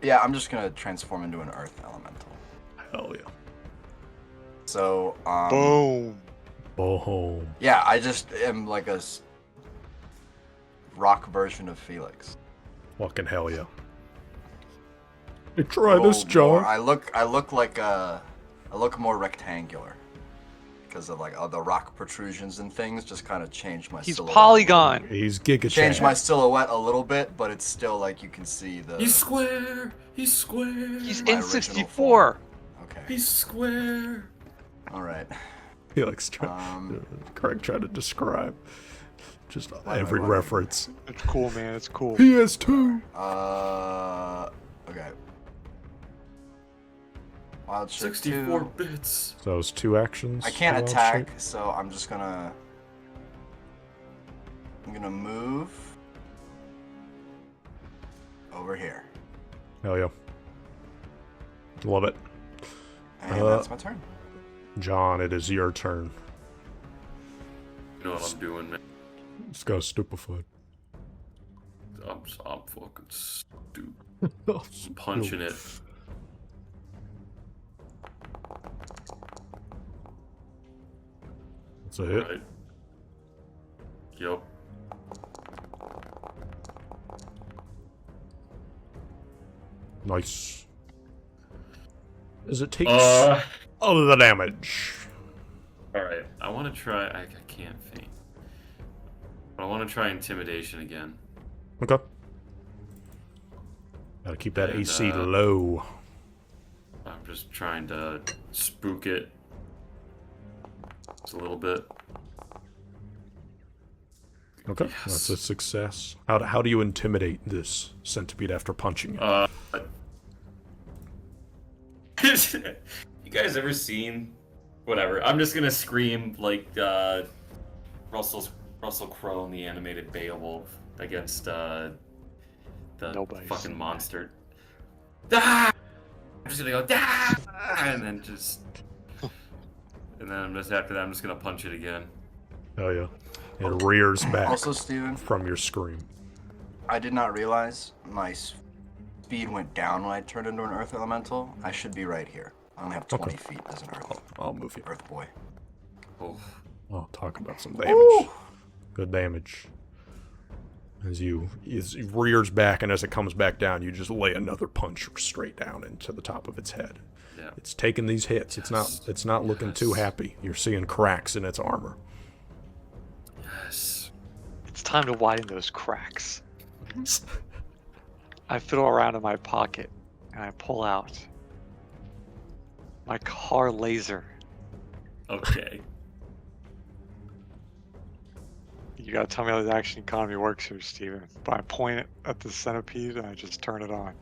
Yeah, I'm just gonna transform into an earth elemental. Hell yeah. So, Boom. Boom. yeah, I just am like a rock version of Felix. Fucking hell yeah. Hey, try this, John. I look more rectangular because of like all the rock protrusions and things. Just kind of changed my. He's silhouette. polygon. He's Giga Changed Chad. my silhouette a little bit, but it's still like you can see the. He's square. He's square. He's My N64. original form. Okay. He's square. All right. Felix Craig tried to describe just every reference. It's cool, man. It's cool. He has two. Okay. Wild shape 64 2. bits. So it's two actions. I can't for wild attack, shape? so I'm just gonna. I'm gonna move over here, Hell yeah. Love it. and that's my turn. John, it is your turn. You know what I'm doing, man. This guy's stupefied. I'm fucking stupid. Oh, Punching it. That's a hit. Right. Yep. Nice. As it takes all of the damage. Alright. I want to try. I can't feint. But I want to try intimidation again. Okay. Gotta keep that And, AC low. I'm just trying to spook it. Just a little bit. Okay, Yes. that's a success. How do you intimidate this centipede after punching it? You guys ever seen? Whatever. I'm just gonna scream like Russell Crowe in the animated Beowulf against the Nobody's fucking seen monster. Ah! I'm just gonna go and then after that I'm just gonna punch it again. Oh yeah. It rears back Also, Steven, from your scream. I did not realize my speed went down when I turned into an Earth Elemental. I should be right here. I only have 20 feet as an I'll move you. Earth Boy. Oh. I'll talk about some damage. Woo! Good damage. As it rears back, and as it comes back down, you just lay another punch straight down into the top of its head. Yeah. It's taking these hits. It's not looking too happy. You're seeing cracks in its armor. Yes. It's time to widen those cracks. I fiddle around in my pocket and I pull out my car laser. Okay. You gotta tell me how the action economy works here, Steven. But I point it at the centipede and I just turn it on.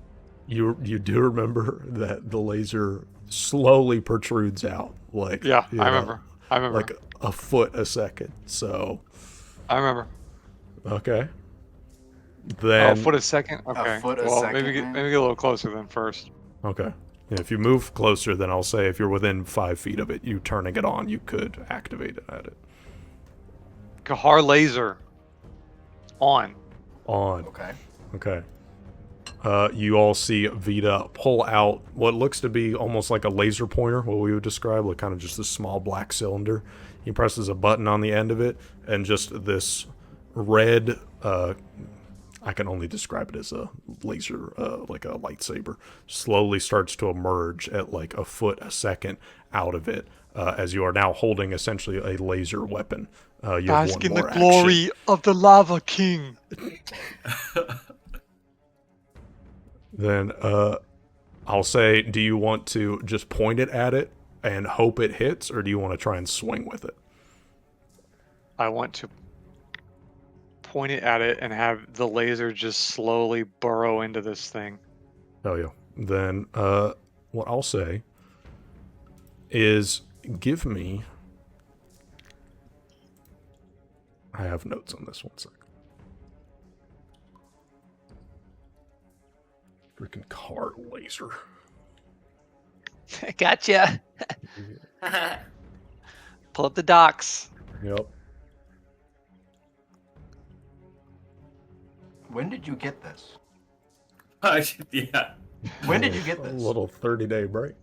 You do remember that the laser slowly protrudes out, like Yeah, you I know, remember. I remember. like a foot a second. So I remember. okay, Oh, then a foot a second? Okay. foot a well, second, maybe man? get a little closer then first. okay. If you move closer, then I'll say if you're within 5 feet of it, you turning it on, you could activate it at it. Kahar laser. On. On. Okay. Okay. You all see Vita pull out what looks to be almost like a laser pointer, what we would describe, like kind of just a small black cylinder. He presses a button on the end of it, and just this red, I can only describe it as a laser, like a lightsaber, slowly starts to emerge at like a foot a second out of it, as you are now holding essentially a laser weapon. You have Bask one in the more action. glory of the Lava King. Then I'll say, do you want to just point it at it and hope it hits, or do you want to try and swing with it? I want to point it at it and have the laser just slowly burrow into this thing. Oh yeah. Then what I'll say is give me... I have notes on this, one second. Freaking car laser. Gotcha. Pull up the docks. Yep. When did you get this? Yeah. When did you get A this? little 30-day break.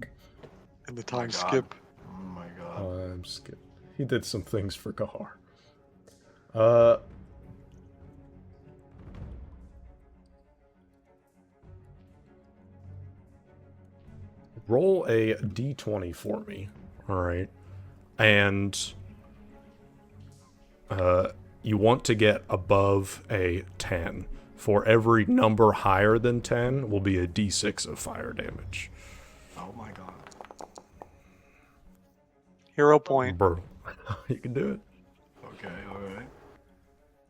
And the Oh my time God. skip. Oh my god. I'm skipping. He did some things for Kahar. Roll a d20 for me. All right. And you want to get above a 10. For every number higher than 10 will be a d6 of fire damage. Oh my god. Hero point. Bro, you can do it. Okay, alright.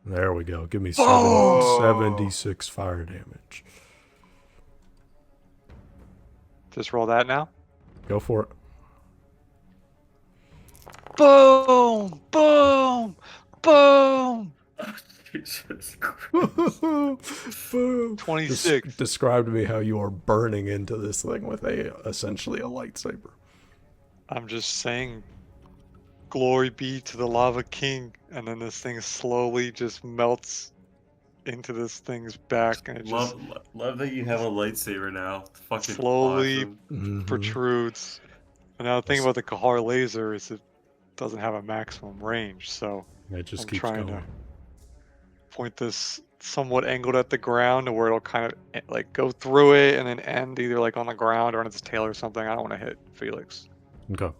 There we go. Give me Oh! 76 fire damage. Just roll that now. Go for it. Boom! Boom! Boom! Jesus Christ. Boom. 26. Describe to me how you are burning into this thing with essentially a lightsaber. I'm just saying, glory be to the Lava King, and then this thing slowly just melts into this thing's back, and it just Love that you have a lightsaber now. It's fucking slowly awesome. Mhm. protrudes. And now the thing Yes. about the Kahar laser is it doesn't have a maximum range, so It just I'm keeps trying going. to point this somewhat angled at the ground to where it'll kind of like go through it and then end either like on the ground or on its tail or something. I don't want to hit Felix. Okay.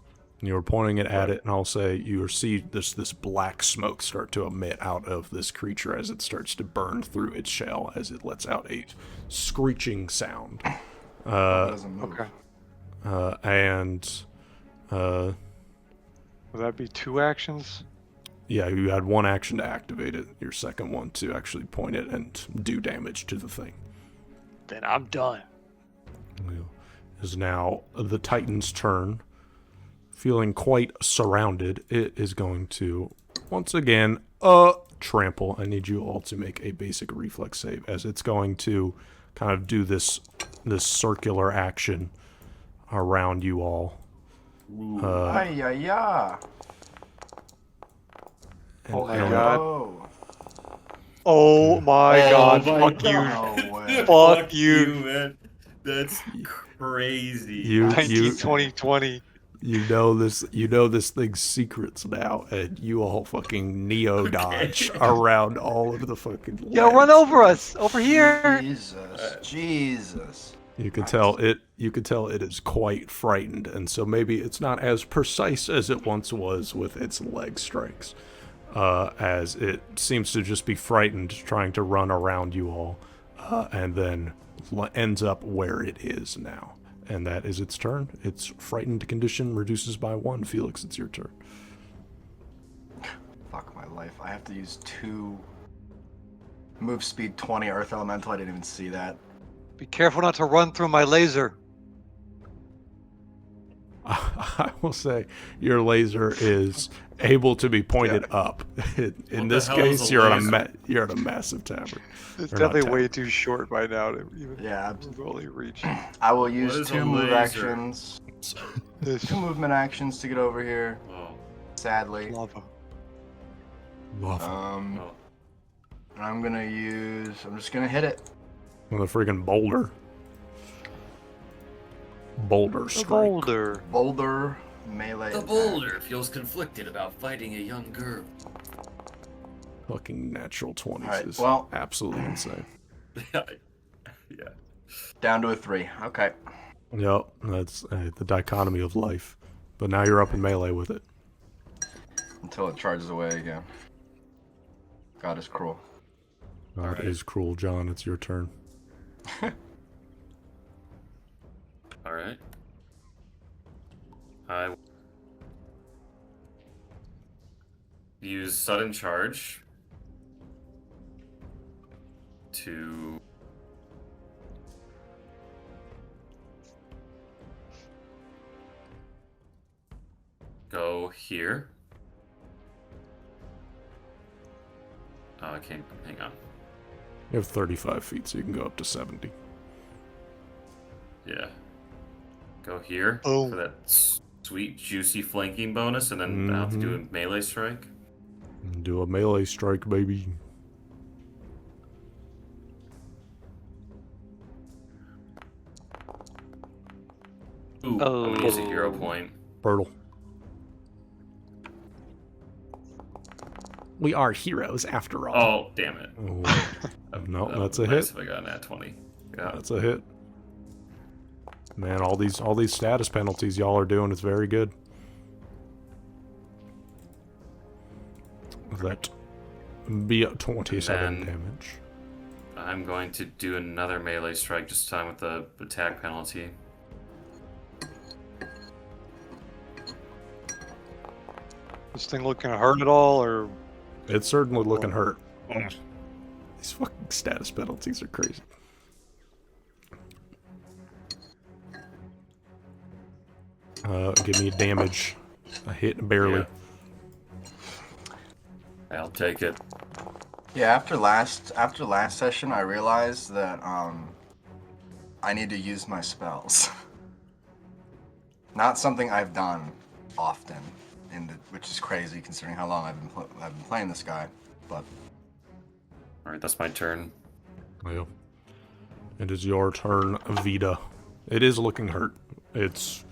You were pointing it at Right. it, and I'll say you see this black smoke start to emit out of this creature as it starts to burn through its shell as it lets out a screeching sound. It doesn't move. Okay. And Would that be 2 actions? yeah, you had one action to activate it. Your second one to actually point it and do damage to the thing. Then I'm done. It is now the Titan's turn. Feeling quite surrounded, it is going to once again trample. I need you all to make a basic reflex save as it's going to kind of do this circular action around you all. Ay, ay, ay. Oh my and- god. Oh. Oh my god. my Fuck you. No way. Fuck you. man. That's crazy. You 2020. you know this thing's secrets now, and you all fucking neo dodge around all of the fucking Yo, legs. run over us. Over here. Jesus. You could tell it is quite frightened, and so maybe it's not as precise as it once was with its leg strikes, as it seems to just be frightened, trying to run around you all, and then ends up where it is now. And that is its turn. Its frightened condition reduces by 1. Felix, it's your turn. Fuck my life. I have to use 2 move speed 20 Earth Elemental. I didn't even see that. Be careful not to run through my laser. I will say your laser is able to be pointed up. In What this the hell is case, a you're laser? at a massive tavern. It's Or not definitely way tavern. too short by now to even Yeah. remotely reach. I will What use is 2 a move laser? actions. This 2 movement actions to get over here. Oh, Sadly. lava. Love oh. And I'm just gonna hit it. with a freaking boulder. Boulder The strike. boulder. Boulder melee. The attack. boulder feels conflicted about fighting a young girl. Fucking natural 20s Alright, is well- absolutely insane. Yeah. Down to a 3. Okay. Yep, that's the dichotomy of life. But now you're up in melee with it. Until it charges away again. God is cruel. That is cruel, John. It's your turn. All right. I use sudden charge to go here. Oh, I can't. Hang on. You have 35 feet, so you can go up to 70. Yeah. Go here Oh. for that sweet, juicy flanking bonus, and then I'll have to do a melee strike. Do a melee strike, baby. Ooh, I'm gonna use a hero point. Birtle. We are heroes after all. Oh, damn it. Oh. No, That that's was a nice hit. if I got an at 20. Yeah. That's a hit. Man, all these status penalties y'all are doing is very good. That be 27 And then- damage. I'm going to do another melee strike, this time with the attack penalty. This thing looking hurt at all, or It's certainly looking hurt. These fucking status penalties are crazy. Give me a damage. A hit barely. Yeah. I'll take it. Yeah, after last session, I realized that I need to use my spells. Not something I've done often, which is crazy considering how long I've been playing this guy. But All right, that's my turn. Well, it is your turn, Vita. It is looking hurt. It's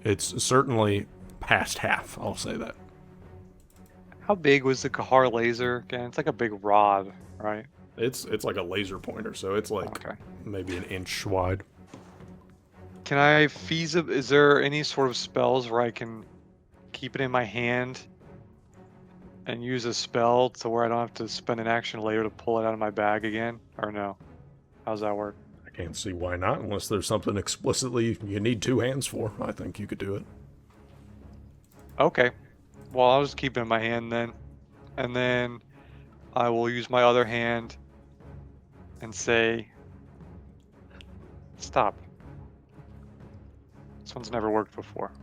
certainly past half, I'll say that. How big was the Kahar laser again? It's like a big rod, right? It's like a laser pointer, so it's like Okay. maybe an inch wide. Can I is there any sort of spells where I can keep it in my hand and use a spell to where I don't have to spend an action later to pull it out of my bag again? Or no? How's that work? I can't see why not, unless there's something explicitly you need two hands for. I think you could do it. Okay. Well, I'll just keep it in my hand then. And then I will use my other hand and say, stop. This one's never worked before.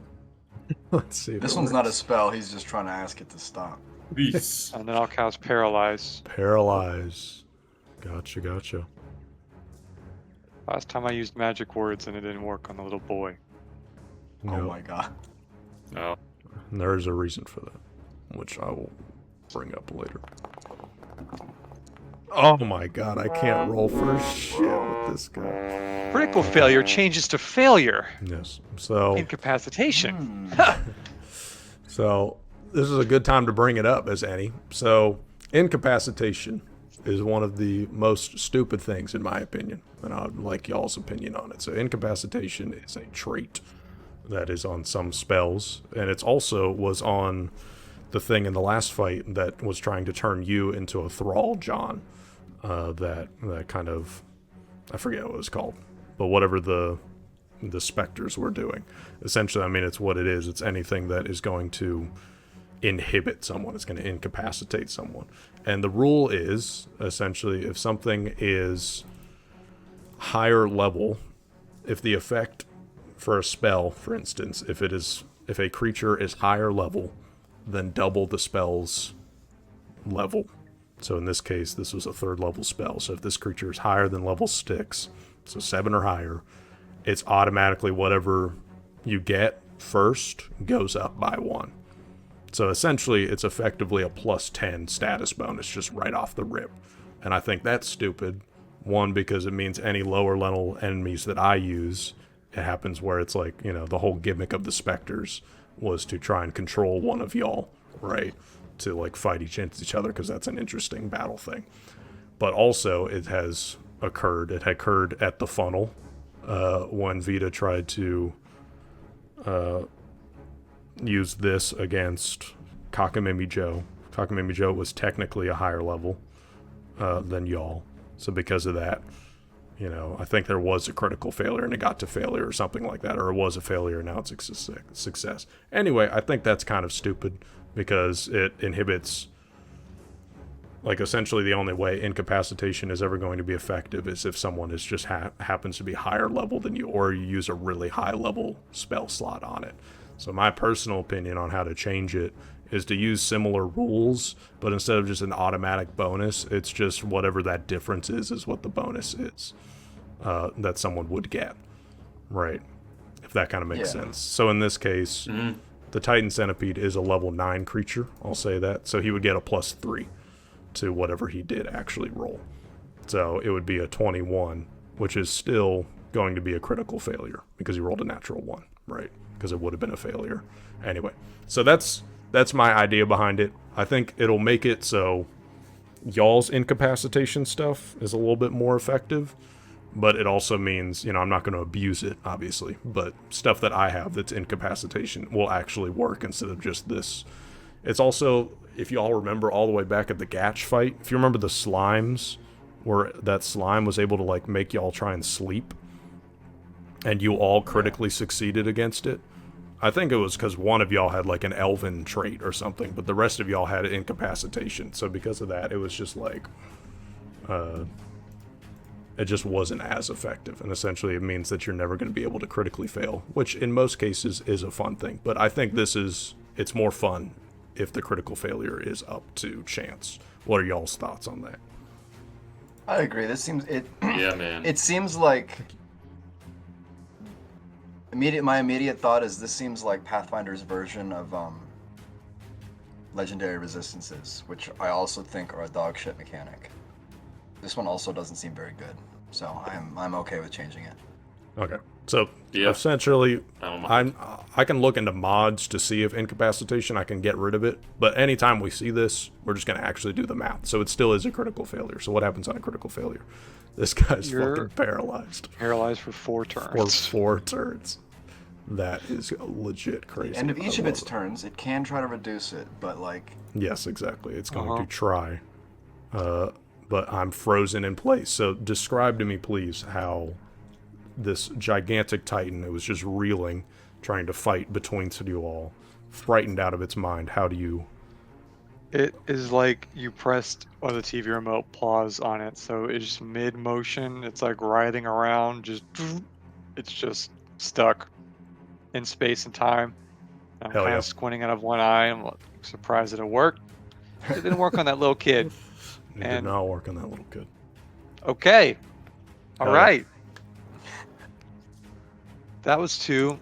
Let's see. This one's not a spell. He's just trying to ask it to stop. Peace. And then I'll cast Paralyze. Paralyze. Gotcha. Last time I used magic words and it didn't work on the little boy. Oh No, my god. Oh, and there is a reason for that, which I will bring up later. Oh my god, I can't roll for shit with this guy. Critical failure changes to failure. Yes. So Incapacitation. So this is a good time to bring it up as any. So incapacitation is one of the most stupid things in my opinion, and I'd like y'all's opinion on it. So incapacitation is a trait that is on some spells, and it's also was on the thing in the last fight that was trying to turn you into a thrall, John. That kind of, I forget what it was called, but whatever the specters were doing. Essentially, I mean, it's what it is. It's anything that is going to inhibit someone. It's going to incapacitate someone. And the rule is, essentially, if something is higher level, if the effect for a spell, for instance, if a creature is higher level than double the spell's level. So in this case, this was a 3rd level spell. So if this creature is higher than level 6, so 7 or higher, it's automatically whatever you get first goes up by 1. So essentially, it's effectively a plus 10 status bonus just right off the rip. And I think that's stupid. One, because it means any lower level enemies that I use, it happens where it's like, the whole gimmick of the specters was to try and control one of y'all, right? To like fight against each other, because that's an interesting battle thing. But also, it had occurred at the funnel when Vita tried to use this against Kakamimi Joe. Kakamimi Joe was technically a higher level than y'all. So because of that, I think there was a critical failure and it got to failure or something like that. Or it was a failure and now it's a success. Anyway, I think that's kind of stupid because it inhibits, like, essentially the only way incapacitation is ever going to be effective is if someone is just happens to be higher level than you, or you use a really high level spell slot on it. So my personal opinion on how to change it is to use similar rules, but instead of just an automatic bonus, it's just whatever that difference is what the bonus is that someone would get, right? If that kind of makes sense. So in this case, the Titan Centipede is a level 9 creature, I'll say that. So he would get a plus 3 to whatever he did actually roll. So it would be a 21, which is still going to be a critical failure because he rolled a natural 1, right? Because it would have been a failure. Anyway, so that's my idea behind it. I think it'll make it so y'all's incapacitation stuff is a little bit more effective, but it also means, I'm not going to abuse it, obviously, but stuff that I have that's incapacitation will actually work instead of just this. It's also, if you all remember all the way back at the Gatch fight, if you remember the slimes, where that slime was able to, like, make y'all try and sleep, and you all critically succeeded against it. I think it was because one of y'all had, like, an elven trait or something, but the rest of y'all had incapacitation. So because of that, it was just, like, it just wasn't as effective. And essentially it means that you're never going to be able to critically fail, which in most cases is a fun thing. But I think it's more fun if the critical failure is up to chance. What are y'all's thoughts on that? I agree. Yeah, man. It seems like my immediate thought is this seems like Pathfinder's version of legendary resistances, which I also think are a dog shit mechanic. This one also doesn't seem very good, so I'm okay with changing it. Okay. So Yeah. essentially, I don't mind. I can look into mods to see if incapacitation I can get rid of it. But anytime we see this, we're just gonna actually do the math. So it still is a critical failure. So what happens on a critical failure? This guy's You're fucking paralyzed Paralyzed for 4 turns. for 4 turns. That is legit crazy. End of each I of its love it. turns, it can try to reduce it, but like Yes, exactly. It's going Uh-huh. to try. But I'm frozen in place. So describe to me, please, how this gigantic titan, it was just reeling, trying to fight between you all, frightened out of its mind. How do you... It is like you pressed on the TV remote pause on it, so it's just mid motion. It's like riding around, it's just stuck in space and time. I'm Hell kind yeah. of squinting out of one eye. I'm like, surprised that it worked. It didn't work on that little kid. It did And- not work on that little kid. Okay, all Hell yeah. right. That was 2.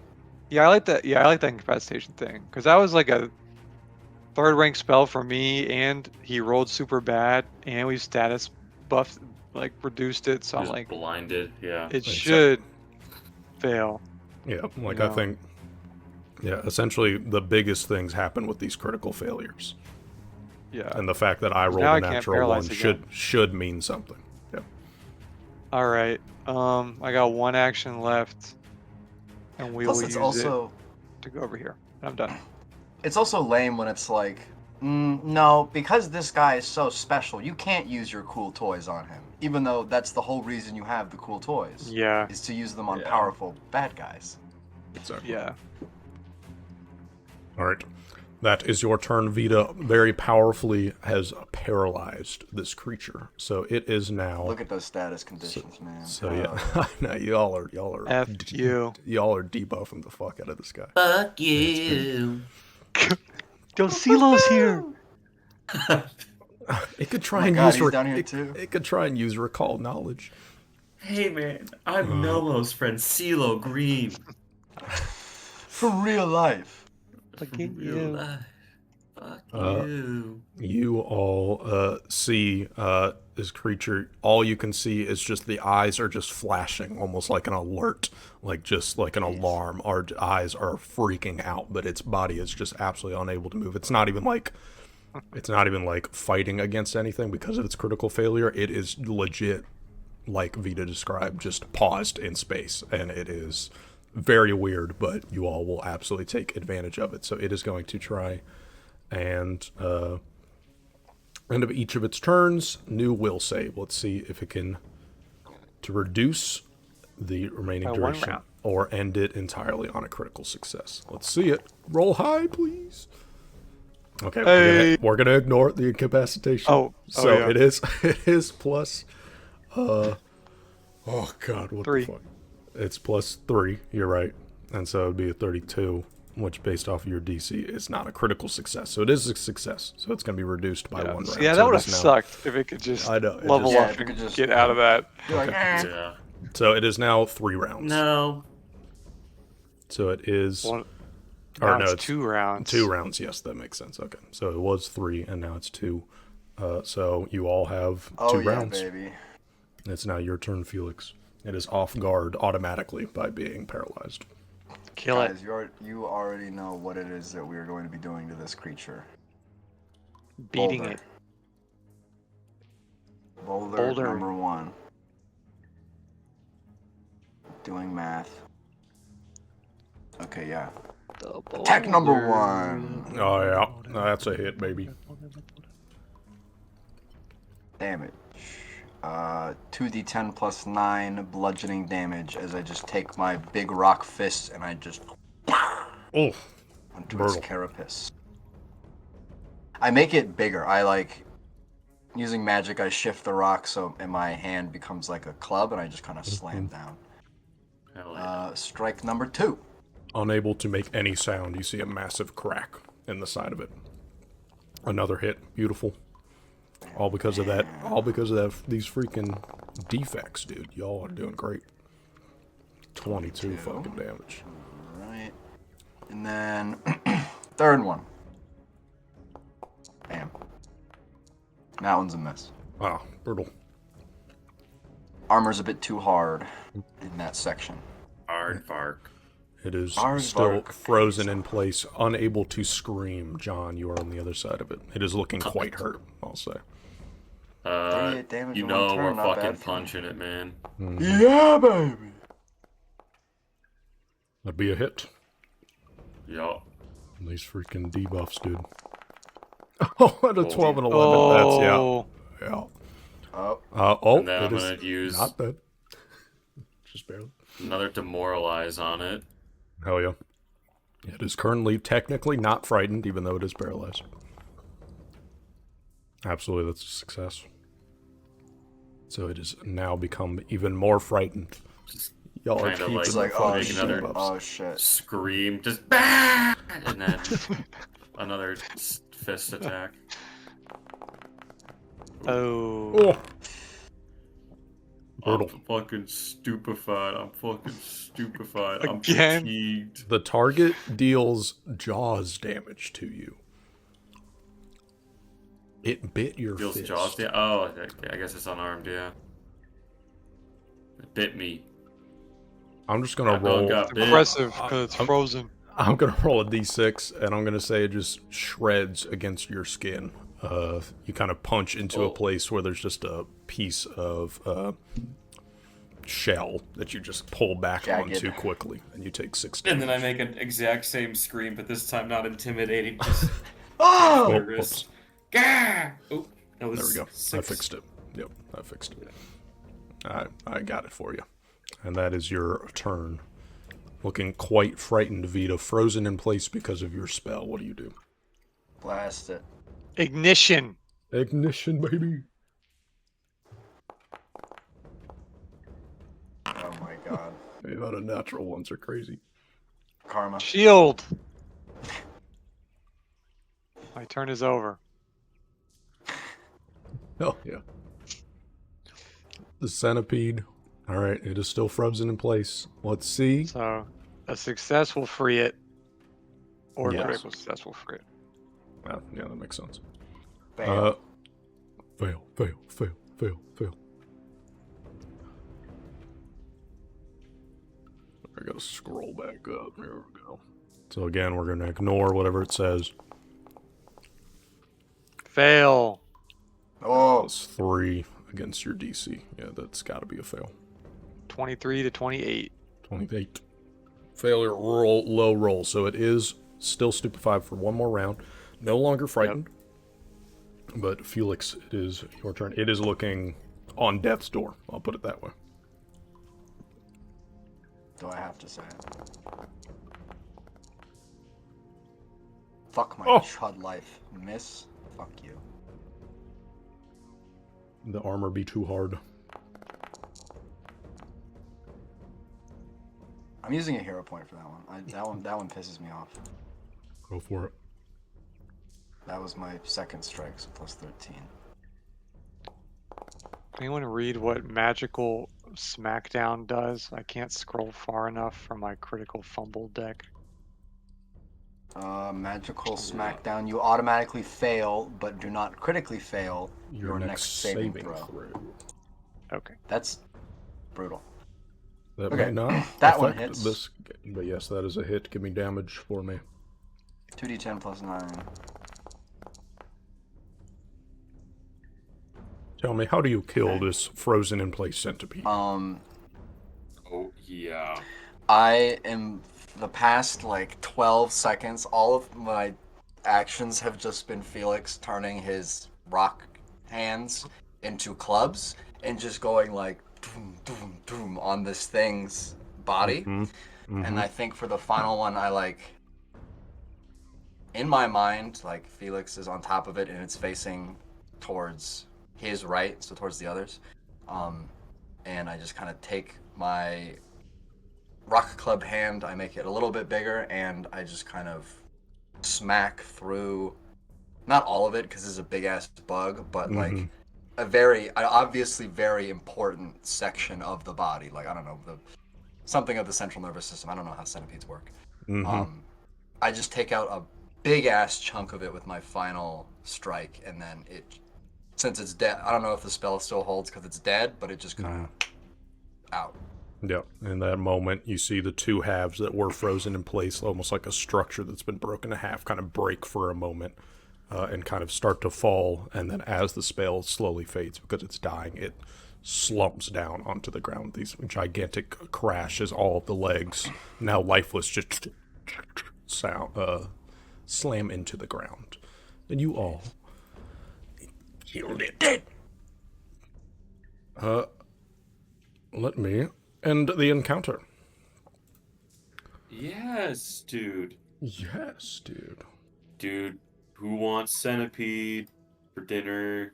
Yeah, I like that. Yeah, I like that incapacitation thing because that was like a 3rd rank spell for me, and he rolled super bad, and we status buffed, like reduced it. So I'm Just like, blinded. Yeah. it Except- should fail. Yeah, like No. I think... Yeah, essentially the biggest things happen with these critical failures. Yeah. And the fact that I rolled now a I can't natural one paralyze again. should mean something. Yeah. All right. I got 1 action left, and we plus will it's use also it to go over here. And I'm done. it's also lame when it's like, no, because this guy is so special, you can't use your cool toys on him. Even though that's the whole reason you have the cool toys. Yeah. Is to use them on Yeah. powerful bad guys. Exactly. Yeah. All right. That is your turn. Vita very powerfully has paralyzed this creature. So it is now... Look at those status conditions, man. So yeah, I know y'all are F you. y'all are debuffing the fuck out of this guy. Fuck you. Yo, CeeLo's here. It could Oh try my and God, use he's down here too. it could try and use recall knowledge. Hey man, I'm Nomo's friend CeeLo Green. For real life. Look at Real you. life. Fuck Uh, you. You all see this creature. All you can see is just the eyes are just flashing, almost like an alert, like just like an alarm. Our eyes are freaking out, but its body is just absolutely unable to move. It's not even like fighting against anything because of its critical failure. It is legit, like Vita described, just paused in space, and it is very weird. But you all will absolutely take advantage of it. So it is going to try. And end of each of its turns, new will save. Let's see if it can to reduce the remaining By 1 duration round. or end it entirely on a critical success. Let's see it. Roll high, please. Okay, Hey. we're gonna ignore the incapacitation. So yeah. it is plus. Oh God, what 3. the fuck? It's plus 3. You're right, and so it'd be a 32. Which, based off of your DC, is not a critical success. So it is a success. So it's going to be reduced by 1 round. Yeah, that So would it have is now- sucked if it could just I know, it level just- Yeah, up if it and could just- get out of that. You're like, Yeah. So it is now 3 rounds. No. So it is... Well, or now no, it's it's 2 rounds. 2 rounds. Yes, that makes sense. Okay. So it was 3, and now it's 2. So you all have 2 oh yeah, rounds. baby. It's now your turn, Felix. It is off guard automatically by being paralyzed. Kill Guys, it. you already know what it is that we are going to be doing to this creature. Beating Boulder. it. Boulder number 1. Doing math. Okay, yeah. Attack number 1. Oh, yeah. That's a hit, baby. Damage. 2d10 plus 9 bludgeoning damage as I just take my big rock fist and I just Oh, onto brutal. its carapace. I make it bigger. I like using magic. I shift the rock so and my hand becomes like a club, and I just kind of slam down. Hell yeah. Strike number 2. Unable to make any sound. You see a massive crack in the side of it. Another hit. Beautiful. All because of that. All because of that. These freaking defects, dude. Y'all are doing great. 22 fucking damage. Right. And then 3rd one. Bam. That one's a miss. Wow, brutal. armor's a bit too hard in that section. Aardvark. It is Aardvark. still frozen in place, unable to scream. John, you are on the other side of it. It is looking quite hurt, I'll say. 38 damage You in one know turn, we're not fucking bad for me. punching it, man. Yeah, baby. That'd be a hit. Yup. These freaking debuffs, dude. Oh, at a 12 and 11. Oh. That's, yeah. Oh, And then it I'm is gonna use not bad. Just barely. another demoralize on it. Hell yeah. It is currently technically not frightened, even though it is paralyzed. Absolutely, that's a success. So it has now become even more frightened. Just Y'all are kinda keeping it's the like, fucking oh make shit, another- debuffs. oh shit. scream, just bah! And then another fist attack. Oh. Oh. Brutal. I'm fucking stupefied. I'm Again? fatigued. The target deals jaws damage to you. It bit your Feels fist. jaws. Yeah. Oh, I guess it's unarmed. Yeah. It bit me. I'm just gonna That dog roll. got bit. Impressive, because it's frozen. I'm gonna roll a d6, and I'm gonna say it just shreds against your skin. You kind of punch into a place where there's just a piece of shell that you just pull back Jagged. onto quickly, and you take 6 And damage. then I make an exact same scream, but this time not intimidating. Just Oh! nervous. Gah! Oh, that was There we go. I 6. fixed it. Yep, I fixed it. I got it for you. And that is your turn. Looking quite frightened, Vita, frozen in place because of your spell. What do you do? Blast it. Ignition. Ignition, baby. Oh my god. Hey, that unnatural ones are crazy. Karma. Shield. My turn is over. Oh, yeah. The centipede. All right, it is still frozen in place. Let's see. So, a success will free it, or a Yes. critical success will free it. Yeah, that makes sense. Fail. Fail. I gotta scroll back up. There we go. So again, we're gonna ignore whatever it says. Fail. Oh, Plus 3 against your DC. Yeah, that's gotta be a fail. 23 to 28. 28. Failure, roll, low roll. So it is still stupefied for one more round. No longer frightened. But Felix, it is your turn. It is looking on death's door. I'll put it that way. do I have to say it? Fuck my Oh. chud life. Miss? Fuck you. The armor be too hard. I'm using a hero point for that one. That one pisses me off. Go for it. That was my second strike, so plus 13. Anyone read what magical smackdown does? I can't scroll far enough for my critical fumble deck. Magical smackdown. You automatically fail, but do not critically fail your next saving throw. Okay. That's brutal. That Okay. may not That one affect hits. this, but yes, that is a hit. Give me damage for me. 2d10 plus 9. Tell me, how do you kill this frozen in place centipede? Oh yeah. I am the past like 12 seconds, all of my actions have just been Felix turning his rock hands into clubs and just going like doom, doom, doom on this thing's body. And I think for the final one, I like, in my mind, like Felix is on top of it and it's facing towards his right, so towards the others. And I just kind of take my rock club hand, I make it a little bit bigger, and I just kind of smack through, not all of it because it's a big ass bug, but like a obviously very important section of the body. Like, I don't know, something of the central nervous system. I don't know how centipedes work. I just take out a big ass chunk of it with my final strike, and then since it's dead, I don't know if the spell still holds because it's dead, but it just kind of out. Yeah, in that moment, you see the two halves that were frozen in place, almost like a structure that's been broken in half, kind of break for a moment and kind of start to fall. And then as the spell slowly fades because it's dying, it slumps down onto the ground. These gigantic crash as all of the legs, now lifeless, just slam into the ground. And you all killed it. Let me end the encounter. Yes, dude. Yes, dude. Dude, who wants centipede for dinner?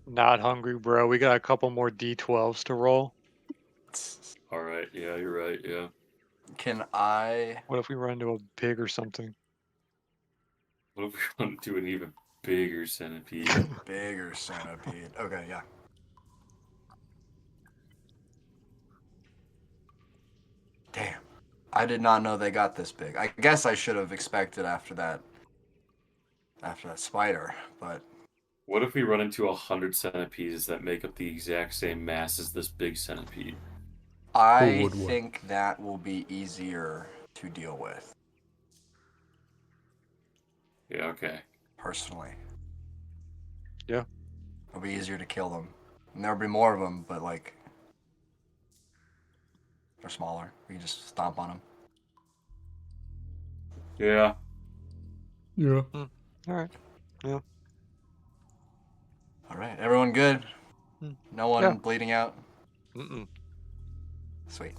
Not hungry, bro. We got a couple more D12s to roll. All right, yeah, you're right, yeah. Can I? What if we run into a pig or something? What if we want to do an even bigger centipede? Bigger centipede. Okay, yeah. Damn. I did not know they got this big. I guess I should have expected after that spider, but What if we run into 100 centipedes that make up the exact same mass as this big centipede? I would win? think that will be easier to deal with, Yeah, okay. personally. Yeah. It'll be easier to kill them. And there'll be more of them, but like they're smaller. We can just stomp on them. Yeah. Yeah. All right. All right, everyone good? No one Yeah. bleeding out? Mm-mm. Sweet.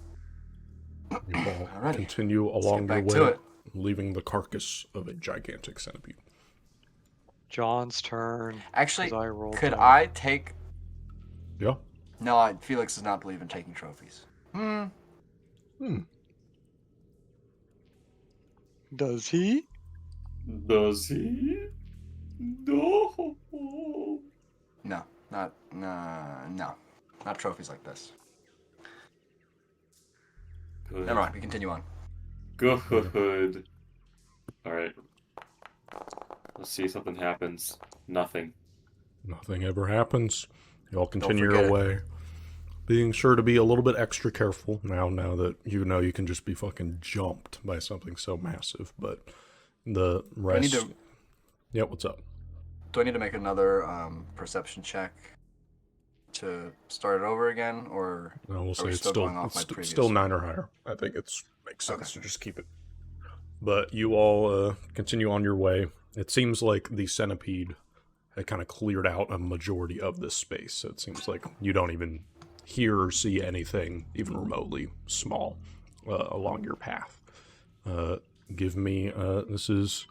You all Alrighty. continue Let's along get your back to way, it. leaving the carcass of a gigantic centipede. John's turn. Actually, 'cause I rolled could down. I take... Yeah. No, Felix does not believe in taking trophies. Does he? Does he? No. No, not trophies like this. Good. Never mind, we continue on. Good. Alright. Let's see if something happens. Nothing. Nothing ever happens. You all continue forget your it. way, being sure to be a little bit extra careful now that you know you can just be fucking jumped by something so massive. But the I need rest... to... Yeah, what's up? Do I need to make another perception check to start it over again, or I will say we it's still still going off my it's previous? still 9 or higher. I think it's makes sense Okay. to just keep it. But you all continue on your way. It seems like the centipede had kind of cleared out a majority of this space. So it seems like you don't even hear or see anything even remotely small along your path. Give me this is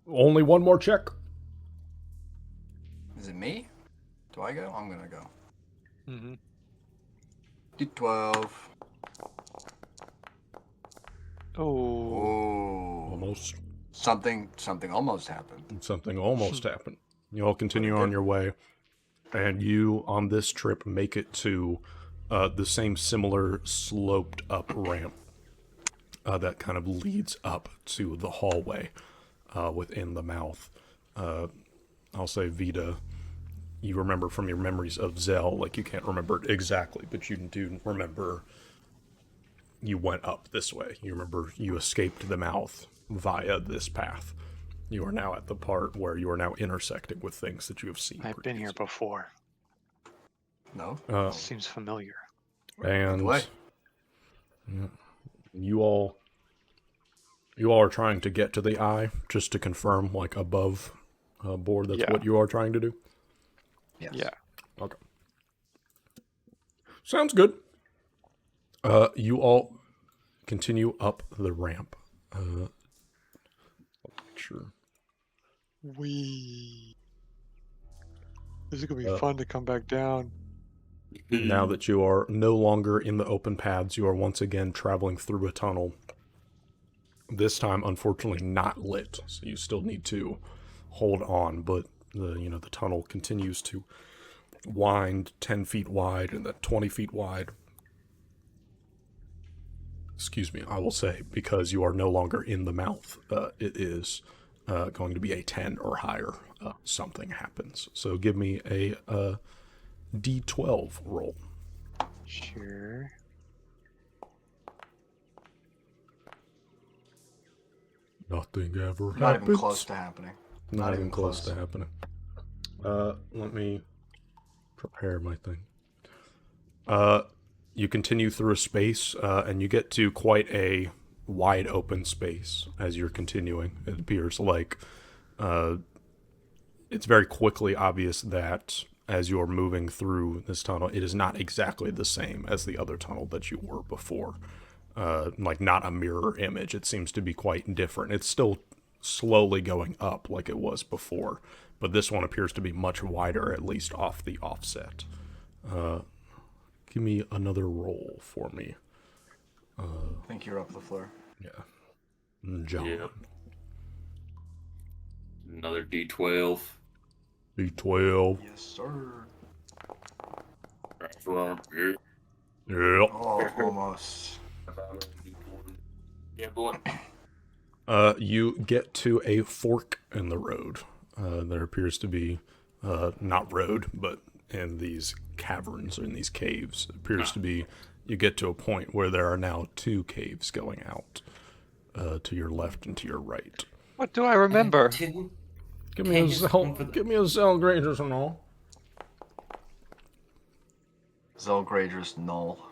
only one more check. Is it me? Do I go? I'm gonna go. Mm-hmm. D12. Oh. Almost. Something almost happened. Something almost happened. You all continue on your way, and you, on this trip, make it to the same similar sloped up ramp that kind of leads up to the hallway within the mouth. I'll say, Vita, you remember from your memories of Zell, like you can't remember it exactly, but you do remember you went up this way. You remember you escaped the mouth via this path. You are now at the part where you are now intersecting with things that you have seen. I've been here before. No? Seems familiar. And way. yeah, you all are trying to get to the eye, just to confirm, like above board. That's Yeah. what you are trying to do. Yes. Yeah. Okay. Sounds good. You all continue up the ramp. Sure. This is gonna be fun to come back down. Now that you are no longer in the open paths, you are once again traveling through a tunnel. This time, unfortunately, not lit, so you still need to hold on. But the tunnel continues to wind 10 feet wide and then 20 feet wide. Excuse me, I will say, because you are no longer in the mouth, it is going to be a 10 or higher. Something happens. So give me a D12 roll. Sure. Nothing ever Not happens. even close to happening. Not even close to happening. Let me prepare my thing. You continue through a space, and you get to quite a wide open space as you're continuing. It appears like it's very quickly obvious that as you're moving through this tunnel, it is not exactly the same as the other tunnel that you were before. Like not a mirror image. It seems to be quite different. It's still slowly going up like it was before, but this one appears to be much wider, at least off the offset. Give me another roll for me. I think you're up the floor. Yeah. John. Yep. Another D12. D12. Yes, sir. Yep. Oh, almost. Yeah, boy. You get to a fork in the road. There appears to be, not road, but in these caverns or in these caves, it appears to be, you get to a point where there are now two caves going out to your left and to your right. What do I remember? Give me a cell graders and all. Zelgrader's null.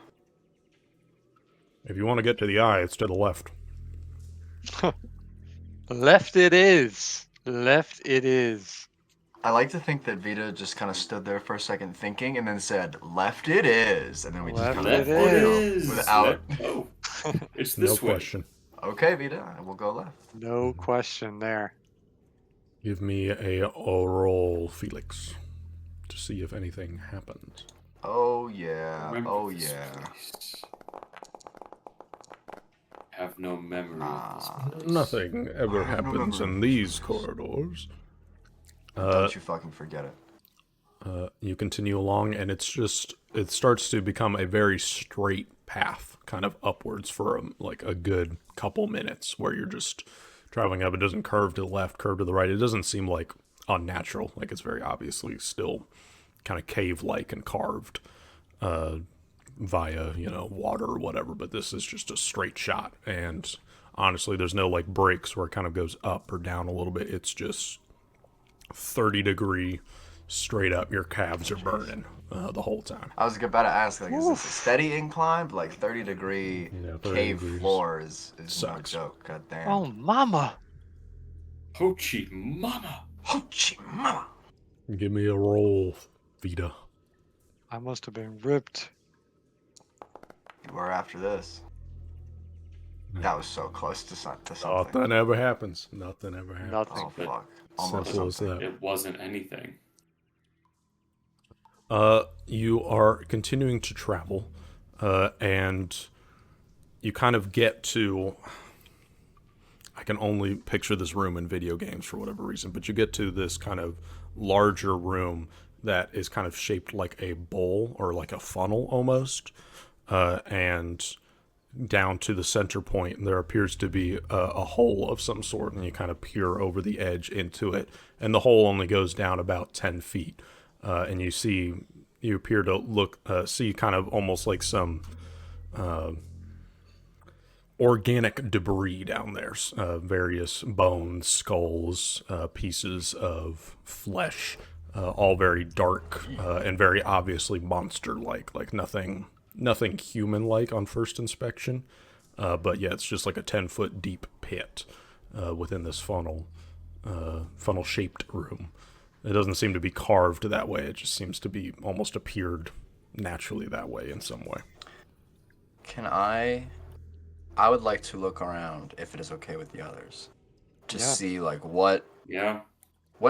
If you want to get to the eye, it's to the left. Left it is. Left it is. I like to think that Vita just kind of stood there for a second thinking and then said, left it is. And then we just Left kind it of is. without. Oh, it's No this way. question. Okay, Vita, we'll go left. No question there. Give me a roll, Felix, to see if anything happens. Oh, yeah. Remember Oh, this yeah. place. Have no memory of this place. Nothing ever I have no happens memory. in these corridors. Don't you fucking forget it. You continue along, and it starts to become a very straight path, kind of upwards for like a good couple minutes, where you're just traveling up. It doesn't curve to the left, curve to the right. It doesn't seem like unnatural. Like it's very obviously still kind of cave-like and carved via, water or whatever. But this is just a straight shot, and honestly, there's no like breaks where it kind of goes up or down a little bit. It's just 30-degree straight up. Your calves are burning the whole time. I was about to ask, like, is this a steady incline? But like 30-degree 30 cave degrees floor is no sucks. joke. God damn. Oh, mama. Hochi mama. Hoochie mama. Give me a roll, Vita. I must have been ripped. You were after this. That was so close to something. Nothing ever happens. Nothing ever happens. Nothing. Oh, fuck. Almost Simple as something. that. It wasn't anything. You are continuing to travel, and you kind of get to. I can only picture this room in video games for whatever reason, but you get to this kind of larger room that is kind of shaped like a bowl or like a funnel almost, and down to the center point, there appears to be a hole of some sort, and you kind of peer over the edge into it, and the hole only goes down about 10 feet, and you appear to see kind of almost like some organic debris down there, various bones, skulls, pieces of flesh, all very dark and very obviously monster-like, like nothing human-like on first inspection, but yeah, it's just like a 10-foot deep pit within this funnel-shaped room. It doesn't seem to be carved that way. It just seems to be almost appeared naturally that way in some way. Can I would like to look around, if it is okay with the others, to see like what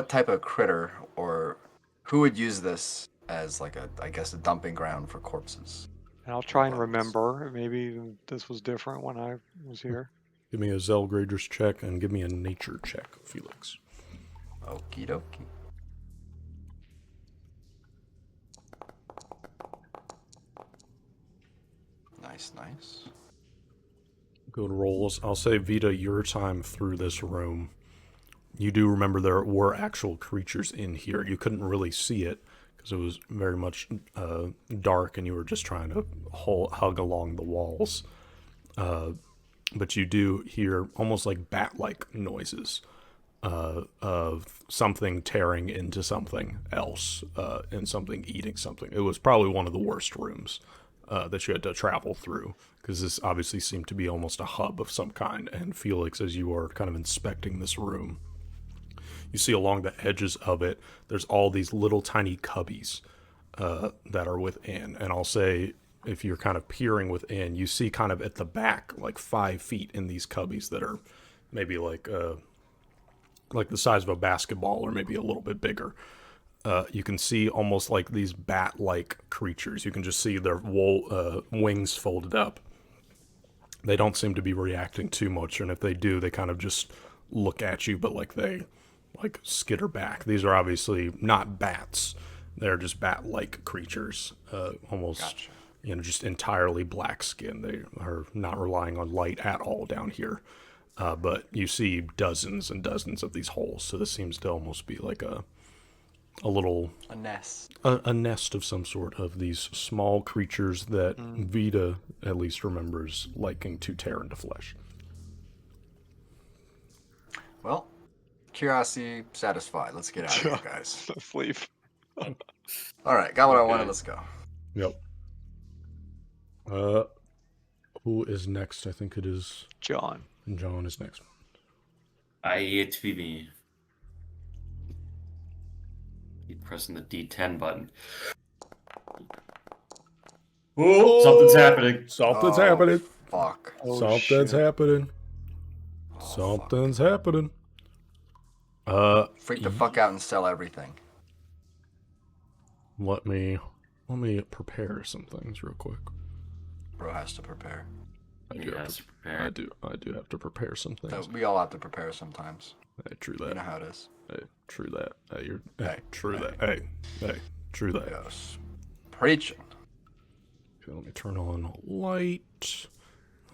type of critter or who would use this as like a dumping ground for corpses. And I'll try and remember. Maybe this was different when I was here. Give me a Zelgrader's check and give me a nature check, Felix. Okie dokie. Nice. Good rolls. I'll say, Vita, your time through this room, you do remember there were actual creatures in here. You couldn't really see it because it was very much dark and you were just trying to hug along the walls. But you do hear almost like bat-like noises of something tearing into something else and something eating something. It was probably one of the worst rooms that you had to travel through, because this obviously seemed to be almost a hub of some kind. And Felix, as you are kind of inspecting this room, you see along the edges of it, there's all these little tiny cubbies that are within. And I'll say, if you're kind of peering within, you see kind of at the back, like 5 feet in these cubbies that are maybe like the size of a basketball or maybe a little bit bigger. You can see almost like these bat-like creatures. You can just see their wings folded up. They don't seem to be reacting too much, and if they do, they kind of just look at you, but like they like skitter back. These are obviously not bats. They're just bat-like creatures, almost, Gotcha. Just entirely black skin. They are not relying on light at all down here. But you see dozens and dozens of these holes, so this seems to almost be like a little... A nest. A nest of some sort of these small creatures that Vita at least remembers liking to tear into flesh. Well, curiosity satisfied. Let's get out of here, guys. Let's leave. All right, got what I wanted. Let's go. Yep. Who is next? I think it is John. John is next. It be me. Keep pressing the D10 button. Oh, something's happening. Something's Oh, happening. Fuck. Oh, Something's shit. happening. Oh, Something's happening. Freak the fuck out and sell everything. Let me prepare some things real quick. Bro has to prepare. I He do have has to, to prepare. I do have to prepare some So things. we all have to prepare sometimes. Hey, true You that. know how it is. Hey, true that. Hey, you're. Hey, Hey, true hey. that. Hey, true that. Yes. Preaching. Okay, let me turn on light.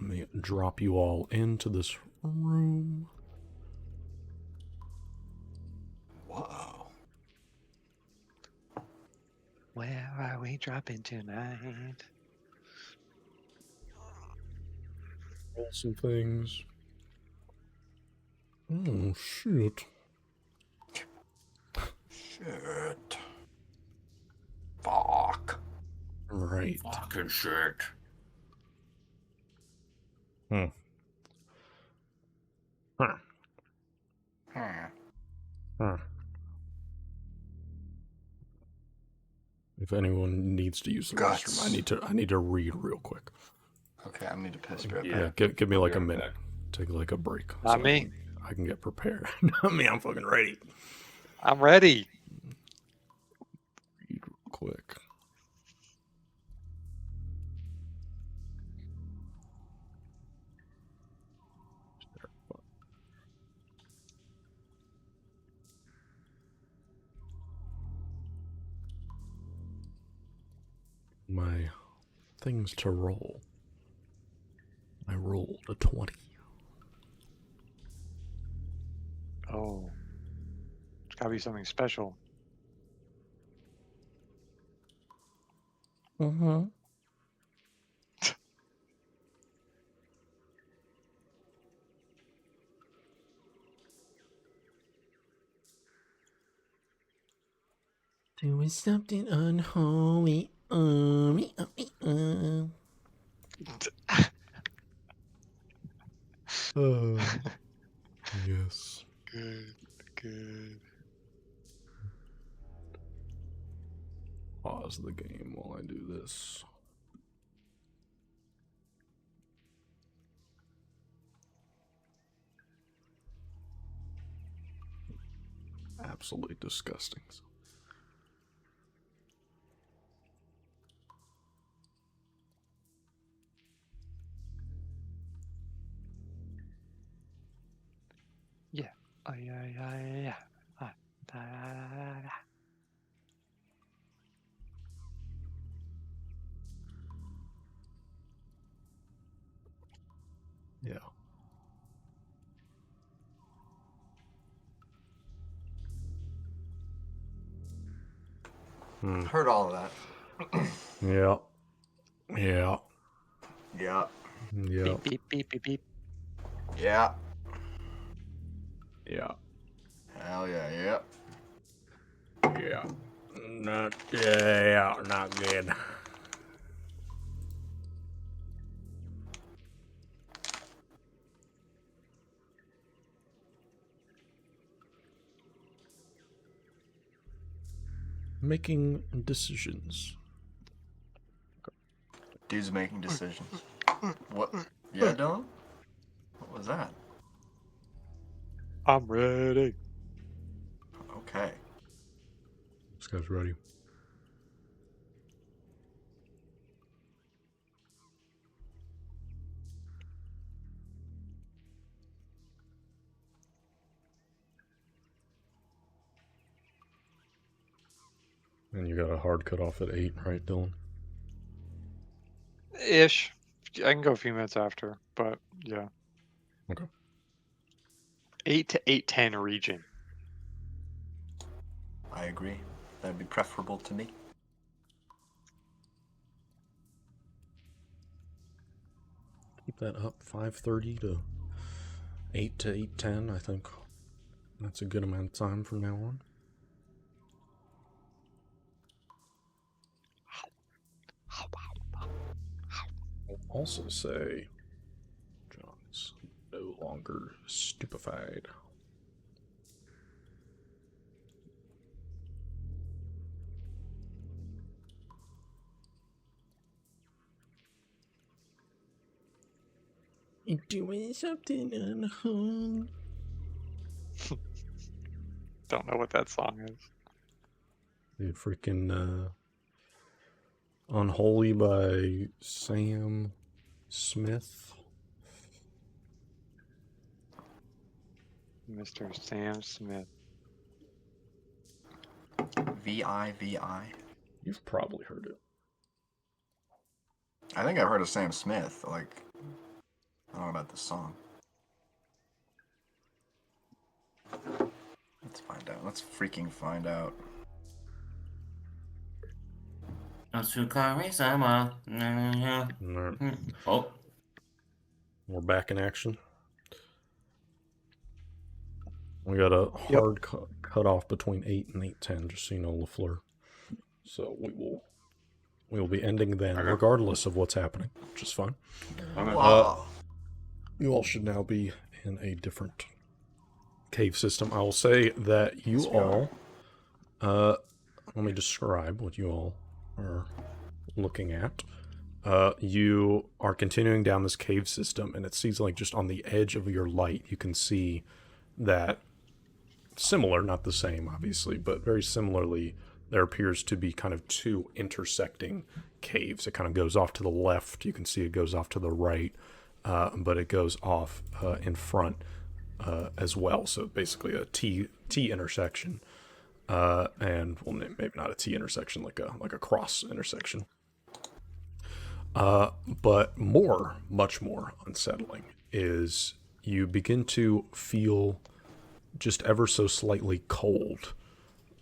Let me drop you all into this room. Whoa. Where are we dropping tonight? Roll some things. Oh shit. Shit. Fuck. Right. Fucking shit. Huh. Hmm. Huh. If anyone needs to use the Guts. restroom, I need to read real quick. Okay, I need to piss. Be right Yeah. back. Give me I'll like be a right minute. back. Take like a break. Not me. I can get prepared. Not me. I'm fucking ready. I'm ready. Read real quick. My things to roll. I rolled a 20. Oh. It's gotta be something special. Mm-hmm. Doing something unholy. Yes. Good, good. Pause the game while I do this. Absolutely disgusting. Oh, yeah. Ah, da, da, da. Yeah. Heard all of that. Yeah. Yeah. Yeah. Yeah. Beep, beep, beep, beep, beep. Yeah. Yeah. Hell yeah. Yeah. Yeah. Not good. Making decisions. Dude's making decisions. What? Yeah, Dylan? What was that? I'm ready. Okay. This guy's ready. And you got a hard cut off at 8, right, Dylan? Ish. I can go a few minutes after, but yeah. Okay. 8 to 8:10 region. I agree. That'd be preferable to me. Keep that up. 5:30 to 8 to 8:10. I think that's a good amount of time from now on. I'll also say John is no longer stupefied. You doing something unhung? Don't know what that song is. The freaking Unholy by Sam Smith. Mr. Sam Smith. VIVI. You've probably heard it. I think I've heard of Sam Smith. Like, I don't know about this song. Let's find out. Let's freaking find out. Alright, Oh, we're back in action. We got a hard cut off between 8 and 8:10, just so you know, LaFleur. So we will be ending then, Okay. regardless of what's happening, which is fine. okay. Wow. You all should now be in a different cave system. I will say that you Yes, we are. all, let me describe what you all are looking at. You are continuing down this cave system, and it seems like just on the edge of your light, you can see that similar, not the same, obviously, but very similarly, there appears to be kind of two intersecting caves. It kind of goes off to the left. You can see it goes off to the right, but it goes off in front as well. So basically a T intersection, and well, maybe not a T intersection, like a cross intersection. But much more unsettling is you begin to feel just ever so slightly cold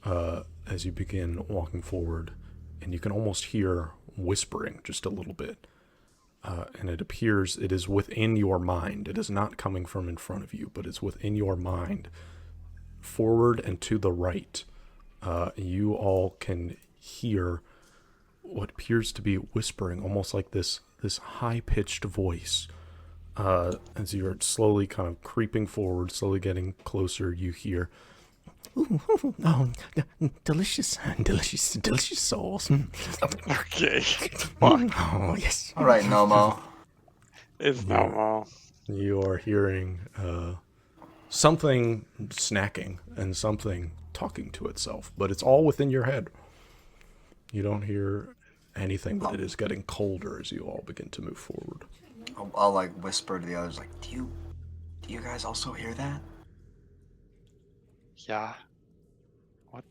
as you begin walking forward, and you can almost hear whispering just a little bit. And it appears it is within your mind. It is not coming from in front of you, but it's within your mind. Forward and to the right, you all can hear what appears to be whispering, almost like this high-pitched voice. As you're slowly kind of creeping forward, slowly getting closer, you hear, "Oh, delicious sauce. Okay. Oh, yes." All right, Nomo. It's Yeah. Nomo. You are hearing something snacking and something talking to itself, but it's all within your head. You don't hear anything, but it is getting colder as you all begin to move forward. I'll like whisper to the others, like, do you guys also hear that? Yeah. What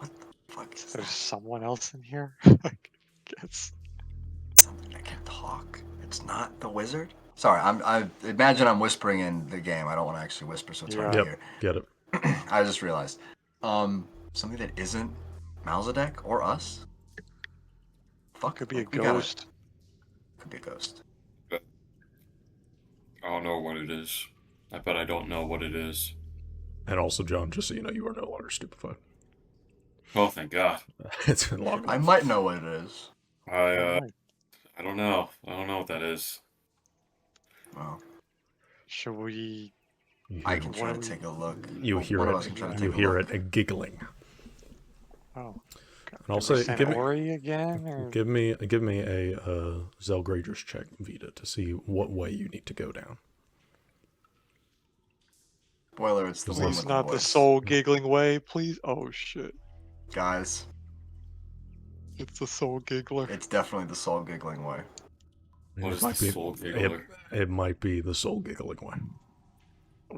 the fuck is There's that? someone else in here? I guess. Something that can talk. It's not the wizard. Sorry, I imagine I'm whispering in the game. I don't want to actually whisper, so it's hard to Yep, hear. get it. I just realized. Something that isn't Malzadek or us? Fuck, Could be a like, we gotta- ghost. Could be a ghost. I don't know what it is. I bet I don't know what it is. And also, John, just so you know, you are no longer stupefied. Oh, thank God. It's been long I enough. might know what it is. I don't know. I don't know what that is. Well, Should we? I can What try are to we- take a look. You Well, hear one it. of us can try to You take a hear look. it giggling. Oh. And I'll Did we say, send give me, Ori again, or give me a Zelgrader's check, Vita, to see what way you need to go down. Spoiler, it's the Is one please with not the the voice. soul giggling way, please? Oh shit! Guys, It's the soul giggler. it's definitely the soul giggling way. What It is might the be- soul it, giggler? it might be the soul giggling way.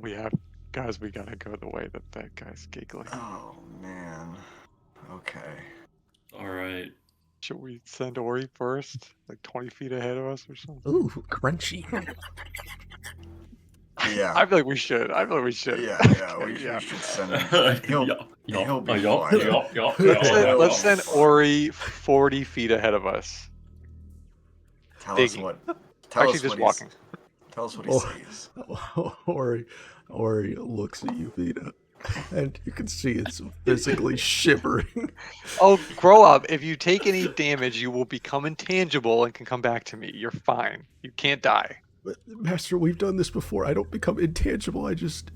We have, guys. We gotta go the way that guy's giggling. Oh, man. Okay. Alright. Should we send Ori first, like 20 feet ahead of us or something? Ooh, crunchy. Yeah. I feel like we should. I feel like we should. Yeah, we Yeah. should send him. He'll be fine. Let's send Ori 40 feet ahead of us. Tell digging. us what. Tell Actually, us just what walking. Tell us what he Oh. sees. Ori looks at you, Vita, and you can see it's physically shivering. Oh, grow up. If you take any damage, you will become intangible and can come back to me. You're fine. You can't die. But, Master, we've done this before. I don't become intangible. I just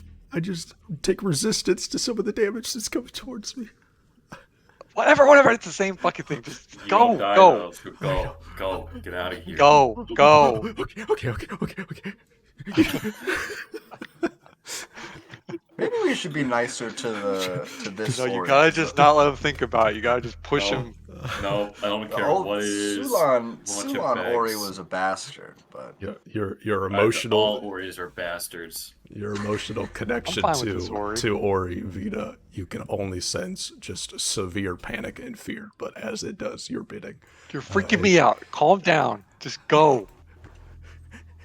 take resistance to some of the damage that's coming towards me. Whatever. It's the same fucking thing. Just You go. don't die, Go. though. Go. Get out of here. Go. Okay. Maybe we should be nicer to this. No, you Ori, gotta 'cause just not let him think about it. You gotta just push No. him. No, I don't the care old what it is. Sulan Bunch of Ori bags. was a bastard, but Yeah, your All emotional Oris are bastards. connection fine with this, Ori. to Ori, Vita, you can only sense just severe panic and fear. But as it does your bidding, You're freaking me out. Calm down. Just go.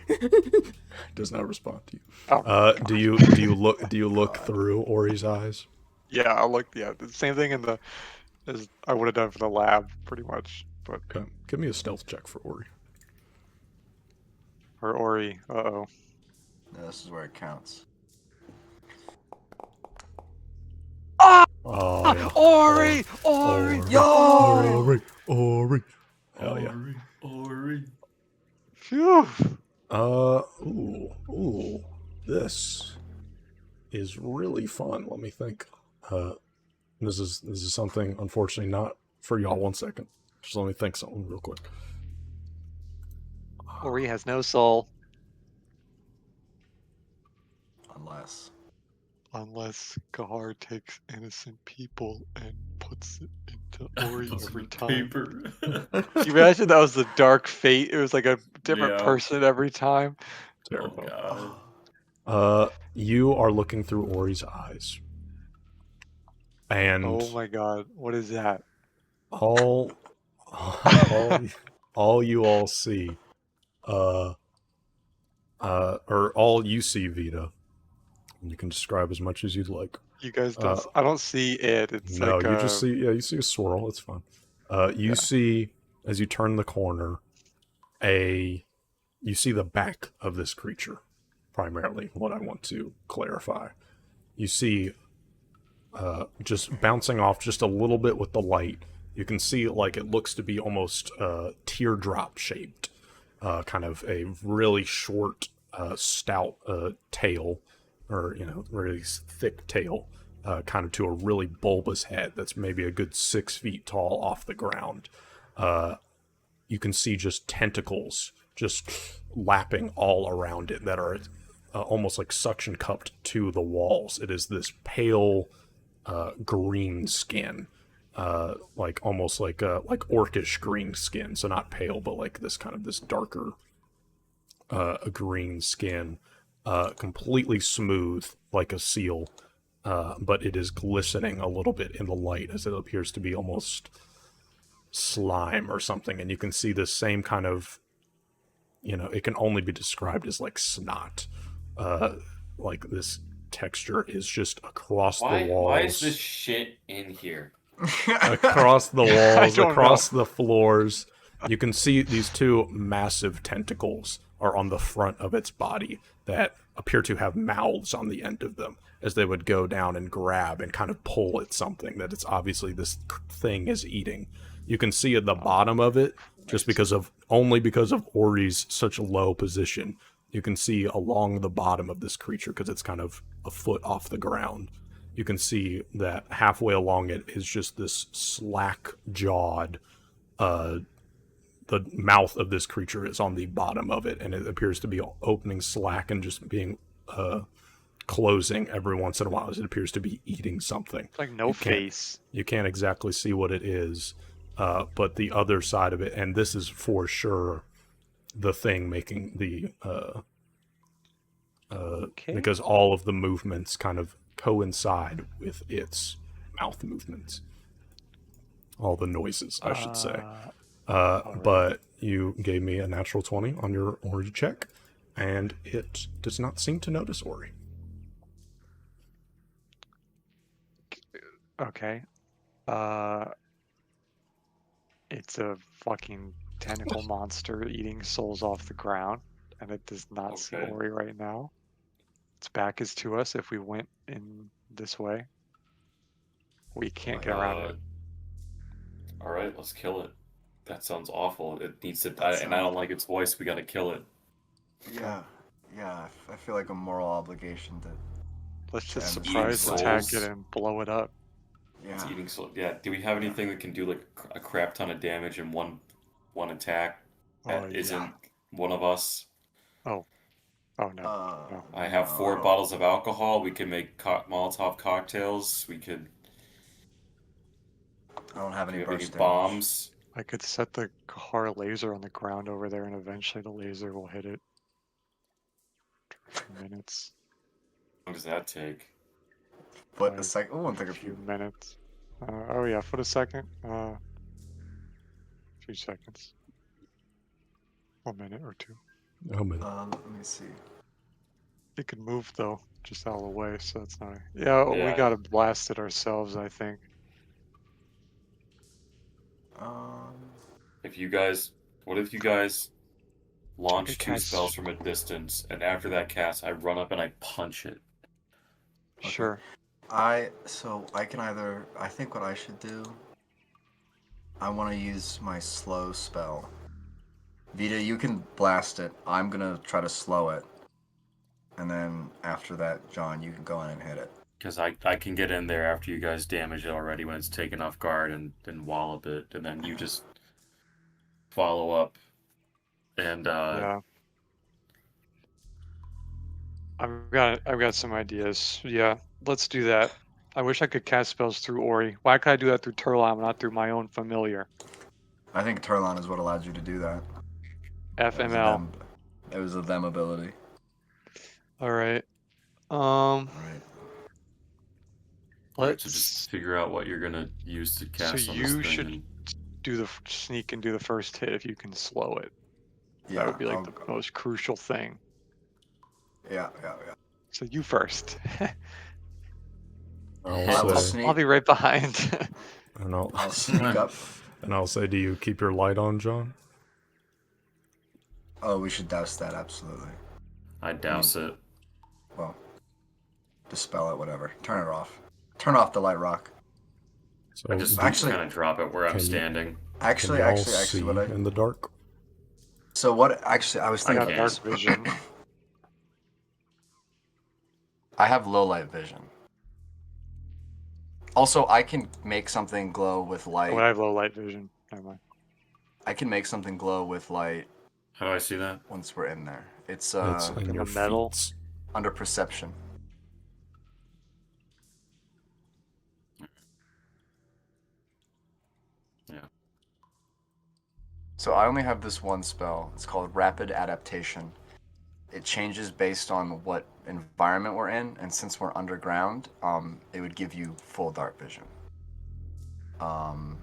it does not respond to you. Oh, Do you look through Ori's eyes? yeah, I'll look. Yeah, the same thing as I would have done for the lab, pretty much. But Okay, give me a stealth check for Ori. for Ori, no, this is where it counts. Oh, yeah. Ori! Ori. Hell yeah. Ori. Phew. Ooh. This is really fun. Let me think. This is something, unfortunately, not for y'all. 1 second. Just let me think something real quick. Ori has no soul. Unless Gahar takes innocent people and puts it into Ori every time. Paper. Can you imagine that was the dark fate? It was like a different Yeah. person every time. Oh Terrible. God. You are looking through Ori's eyes, and Oh my god, what is that? all you all see, or all you see, Vita. You can describe as much as you'd like. You guys don't. I don't see it. It's No, like you just see. Yeah, you see a swirl. It's fun. You see as you turn the corner, you see the back of this creature. Primarily, what I want to clarify, you see, just bouncing off just a little bit with the light. You can see like it looks to be almost teardrop shaped, kind of a really short, stout tail, or really thick tail, kind of to a really bulbous head that's maybe a good 6 feet tall off the ground. You can see just tentacles just lapping all around it that are almost like suction cupped to the walls. It is this pale green skin, like almost like orcish green skin. So not pale, but like this darker green skin, completely smooth like a seal, but it is glistening a little bit in the light as it appears to be almost slime or something. And you can see this same kind of, it can only be described as like snot. Like this texture is just across the walls. Why is this shit in here? across the walls, don't across the floors. You can see these two massive tentacles are on the front of its body that appear to have mouths on the end of them as they would go down and grab and kind of pull at something that it's obviously this thing is eating. You can see at the bottom of it, just because of Ori's such a low position, you can see along the bottom of this creature, because it's kind of a foot off the ground, you can see that halfway along it is just this slack-jawed, the mouth of this creature is on the bottom of it, and it appears to be opening slack and just being closing every once in a while as it appears to be eating something. It's like no face. You can't exactly see what it is, but the other side of it, and this is for sure the thing making the because all of the movements kind of coincide with its mouth movements. All the noises, I should say. But you gave me a natural 20 on your Ori check, and it does not seem to notice Ori. Okay. It's a fucking tentacle monster eating souls off the ground, and it does not see Okay. Ori right now. Its back is to us if we went in this way. We can't get around it. All right, let's kill it. That sounds awful. It needs to, That and I don't like its voice. We gotta kill it. Yeah, I feel like a moral obligation to. Let's just and surprise eating attack souls. it and blow it up. It's Yeah, eating so. Yeah. Do we have anything that can do like a crap ton of damage in one attack? That yeah. isn't one of us. Oh no. No. I have 4 bottles of alcohol. We can make Molotov cocktails. We could. I don't have Do any we have any burst damage. bombs? I could set the car laser on the ground over there, and eventually the laser will hit it. 2 minutes. How long does that take? But Like, a second, it won't take a a few few. minutes. Oh yeah, for a second. Few seconds. 1 minute or 2. Oh man. Let me see. It could move though, just out of the way, so that's not. Yeah, we Yeah. gotta blast it ourselves, I think. If you guys, what if you guys launch could 2 cast- spells from a distance, and after that cast, I run up and I punch it? Okay. Sure. I can either. I think what I should do. I want to use my slow spell. Vita, you can blast it. I'm gonna try to slow it, and then after that, John, you can go in and hit it. Because I can get in there after you guys damage it already when it's taken off guard and wallop it, and then you just follow up. And Yeah. I've got some ideas. Yeah, let's do that. I wish I could cast spells through Ori. Why could I do that through Turlam, not through my own familiar? I think Turlon is what allowed you to do that. FML. It was a them ability. All right. Right. Alright, so Let's just figure out what you're gonna use to cast on you this thing. should do the sneak and do the first hit if you can slow it. Yeah. That would be like the most crucial thing. Yeah. So you first. I'll sneak. I'll be right behind. And I'll sneak up. and I'll say, do you keep your light on, John? Oh, we should douse that, absolutely. I douse it. Well, dispel it, whatever. Turn it off. Turn off the light rock. So I just Actually- kind of drop it where I'm Can you- standing. Actually, can y'all actually, see what I... in the dark? So what, actually, I was I thinking... got dark vision. I have low light vision. Also, I can make something glow with light. Oh, I have low light vision. Never mind. I can make something glow with light How do I see that? once we're in there. It's It's in in your the metal. feet. under perception. Yeah. So I only have this one spell. It's called Rapid Adaptation. It changes based on what environment we're in, and since we're underground, it would give you full dark vision. Because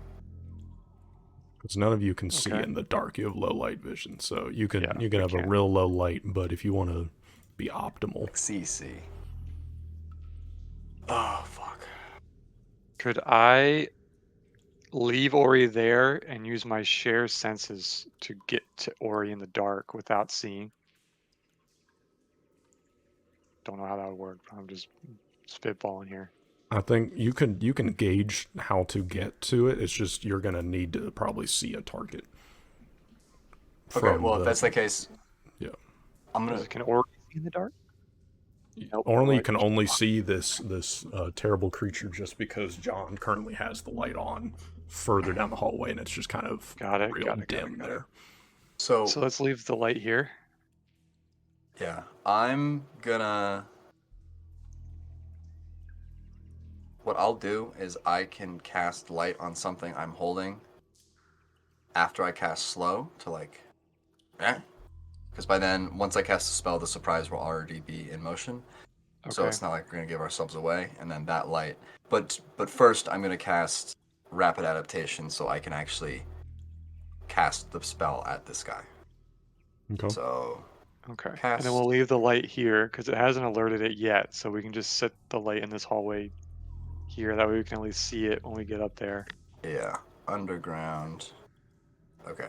none of you can see Okay. in the dark. You have low light vision, so you can Yeah, you can we have a can. real low light. But if you want to be optimal, CC. Oh fuck. Could I leave Ori there and use my share senses to get to Ori in the dark without seeing. Don't know how that would work, but I'm just spitballing here. I think you can gauge how to get to it. It's just you're gonna need to probably see a target. Okay, well, if that's the case, yeah, I'm gonna. Can Ori see in the dark? Nope, Only light can is only on. see this terrible creature just because John currently has the light on further down the hallway, and it's just kind of real dim there. So let's leave the light here. yeah, I'm gonna. What I'll do is I can cast light on something I'm holding after I cast slow to like, because by then, once I cast the spell, the surprise will already be in motion. Okay. So it's not like we're gonna give ourselves away, and then that light. But first, I'm gonna cast rapid adaptation so I can actually cast the spell at this guy. Okay. So Okay. cast. And then we'll leave the light here because it hasn't alerted it yet. So we can just set the light in this hallway here. That way we can at least see it when we get up there. Yeah, underground. Okay.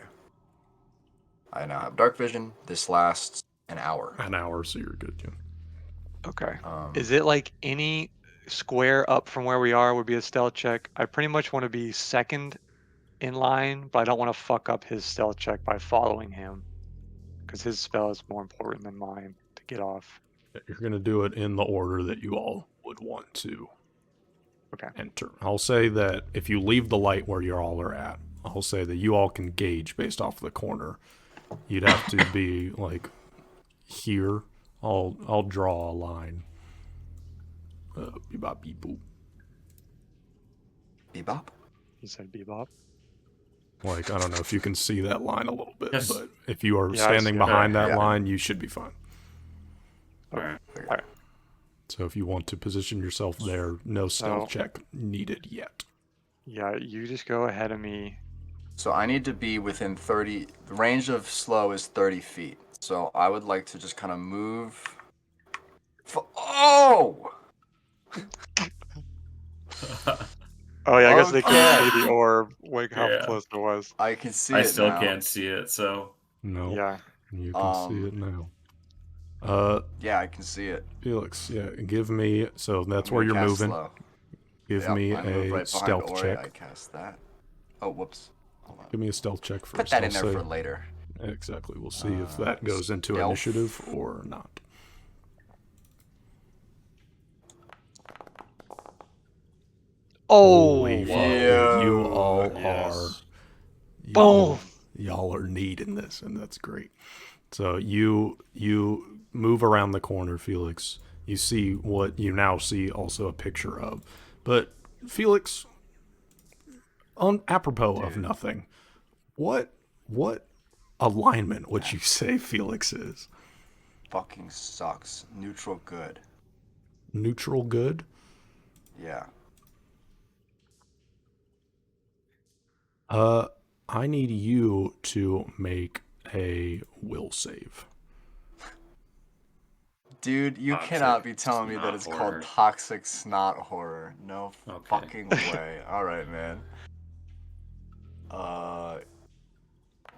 I now have dark vision. This lasts an hour. An hour, so you're good. Yeah. Okay. Is it like any square up from where we are would be a stealth check? I pretty much want to be second in line, but I don't want to fuck up his stealth check by following him because his spell is more important than mine to get off. You're gonna do it in the order that you all would want to Okay. enter. I'll say that if you leave the light where you all are at, I'll say that you all can gauge based off the corner. You'd have to be like here. I'll draw a line. Bebop, beep, boop. Bebop? He said bebop. Like, I don't know if you can see that line a little bit, Yes. but if you are Yeah, I standing see it. behind that Yeah. line, you should be fine. Alright. Alright. So if you want to position yourself there, no stealth check needed yet. Yeah, you just go ahead of me. So I need to be within 30. The range of slow is 30 feet. So I would like to just kind of move. Oh! Oh yeah, I guess they couldn't Okay. see the orb. Like how Yeah. close it was. I can see I it still now. can't see it, so No, Yeah. you can see it now. Yeah, I can see it. Felix, yeah, give me. So that's I'm where gonna you're cast moving. slow. Give Yep, me I move a right behind stealth Ori. check. I cast that. Oh, whoops. Hold on. Give me a stealth check first. Put that I'll in there say- for later. Exactly. We'll see if that goes into stealth. initiative or not. Oh, Holy fuck, yeah. dude. You all yes. y'all are needing this, and that's great. So you move around the corner, Felix. You see what you now see also a picture of. But Felix, apropos of nothing, what alignment would you say Felix is? Fucking sucks. Neutral good. Neutral good? Yeah. I need you to make a will save. Dude, you Toxic cannot be telling me that snot it's horror. called toxic snot horror. No Okay. fucking way. Alright, man.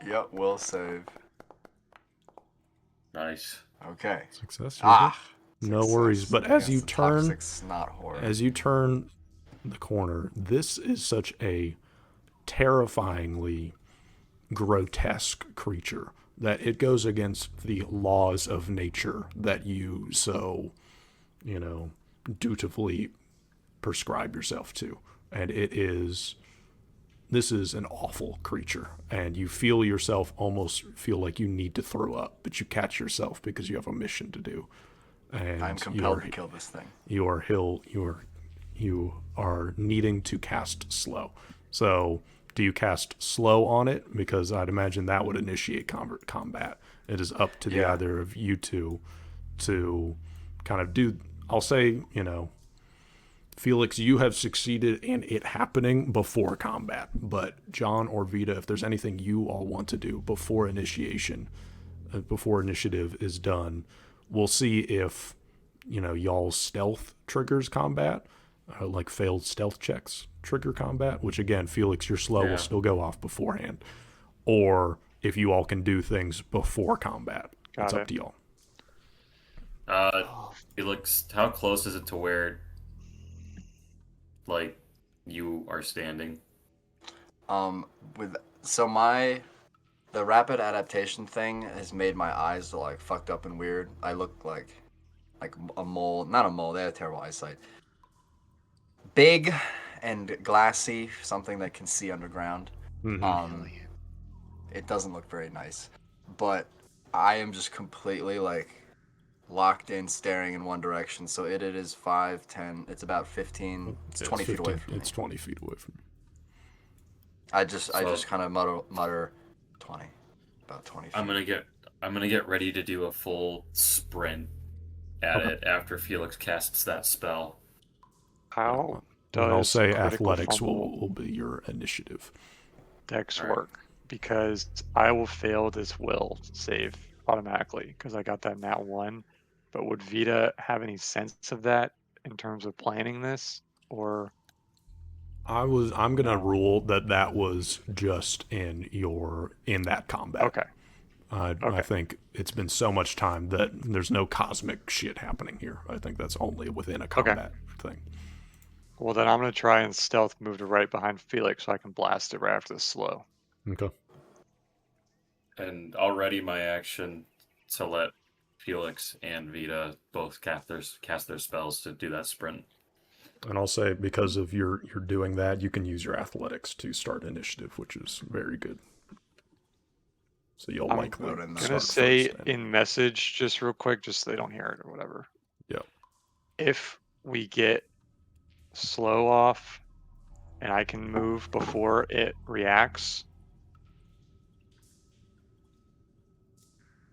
Yep, will save. Nice. Okay. Success. You're good. No Success worries. But as you against the turn, toxic snot horror. as you turn the corner, this is such a terrifyingly grotesque creature that it goes against the laws of nature that you so, dutifully prescribe yourself to. And this is an awful creature. And you feel yourself almost feel like you need to throw up, but you catch yourself because you have a mission to do. And I'm compelled to kill this thing. you are needing to cast slow. So do you cast slow on it? Because I'd imagine that would initiate combat. It is up to the either of you two to kind of do, I'll say, Felix, you have succeeded in it happening before combat. But John or Vita, if there's anything you all want to do before initiation, before initiative is done, we'll see if, y'all's stealth triggers combat. like failed stealth checks trigger combat, which again, Felix, your slow Yeah. will still go off beforehand. Or if you all can do things before combat, it's Got up it. to y'all. Felix, how close is it to where, like, you are standing? With so the rapid adaptation thing has made my eyes like fucked up and weird. I look like a mole, not a mole. They have terrible eyesight. Big and glassy, something that can see underground. It doesn't look very nice, but I am just completely like locked in, staring in one direction. So it is 5, 10. It's about 15. It's 20 feet away from me. It's 20 feet away from me. I just kind of mutter 20, about 20 feet. I'm gonna get ready to do a full sprint at it after Felix casts that spell. How And I'll does say critical athletics fumble will be your initiative. dex All right. work? Because I will fail this will save automatically because I got that nat 1. But would Vita have any sense of that in terms of planning this? Or I'm gonna No. rule that was just in that combat. okay, I think it's been so much time that there's no cosmic shit happening here. I think that's only within a combat thing. well then I'm gonna try and stealth move to right behind Felix so I can blast it right after the slow. Okay. And I'll ready my action to let Felix and Vita both cast their spells to do that sprint. And I'll say because of you're doing that, you can use your athletics to start initiative, which is very good. So you'll I'm likely gonna start gonna say first then. in message just real quick, just so they don't hear it or whatever. Yeah. If we get slow off and I can move before it reacts,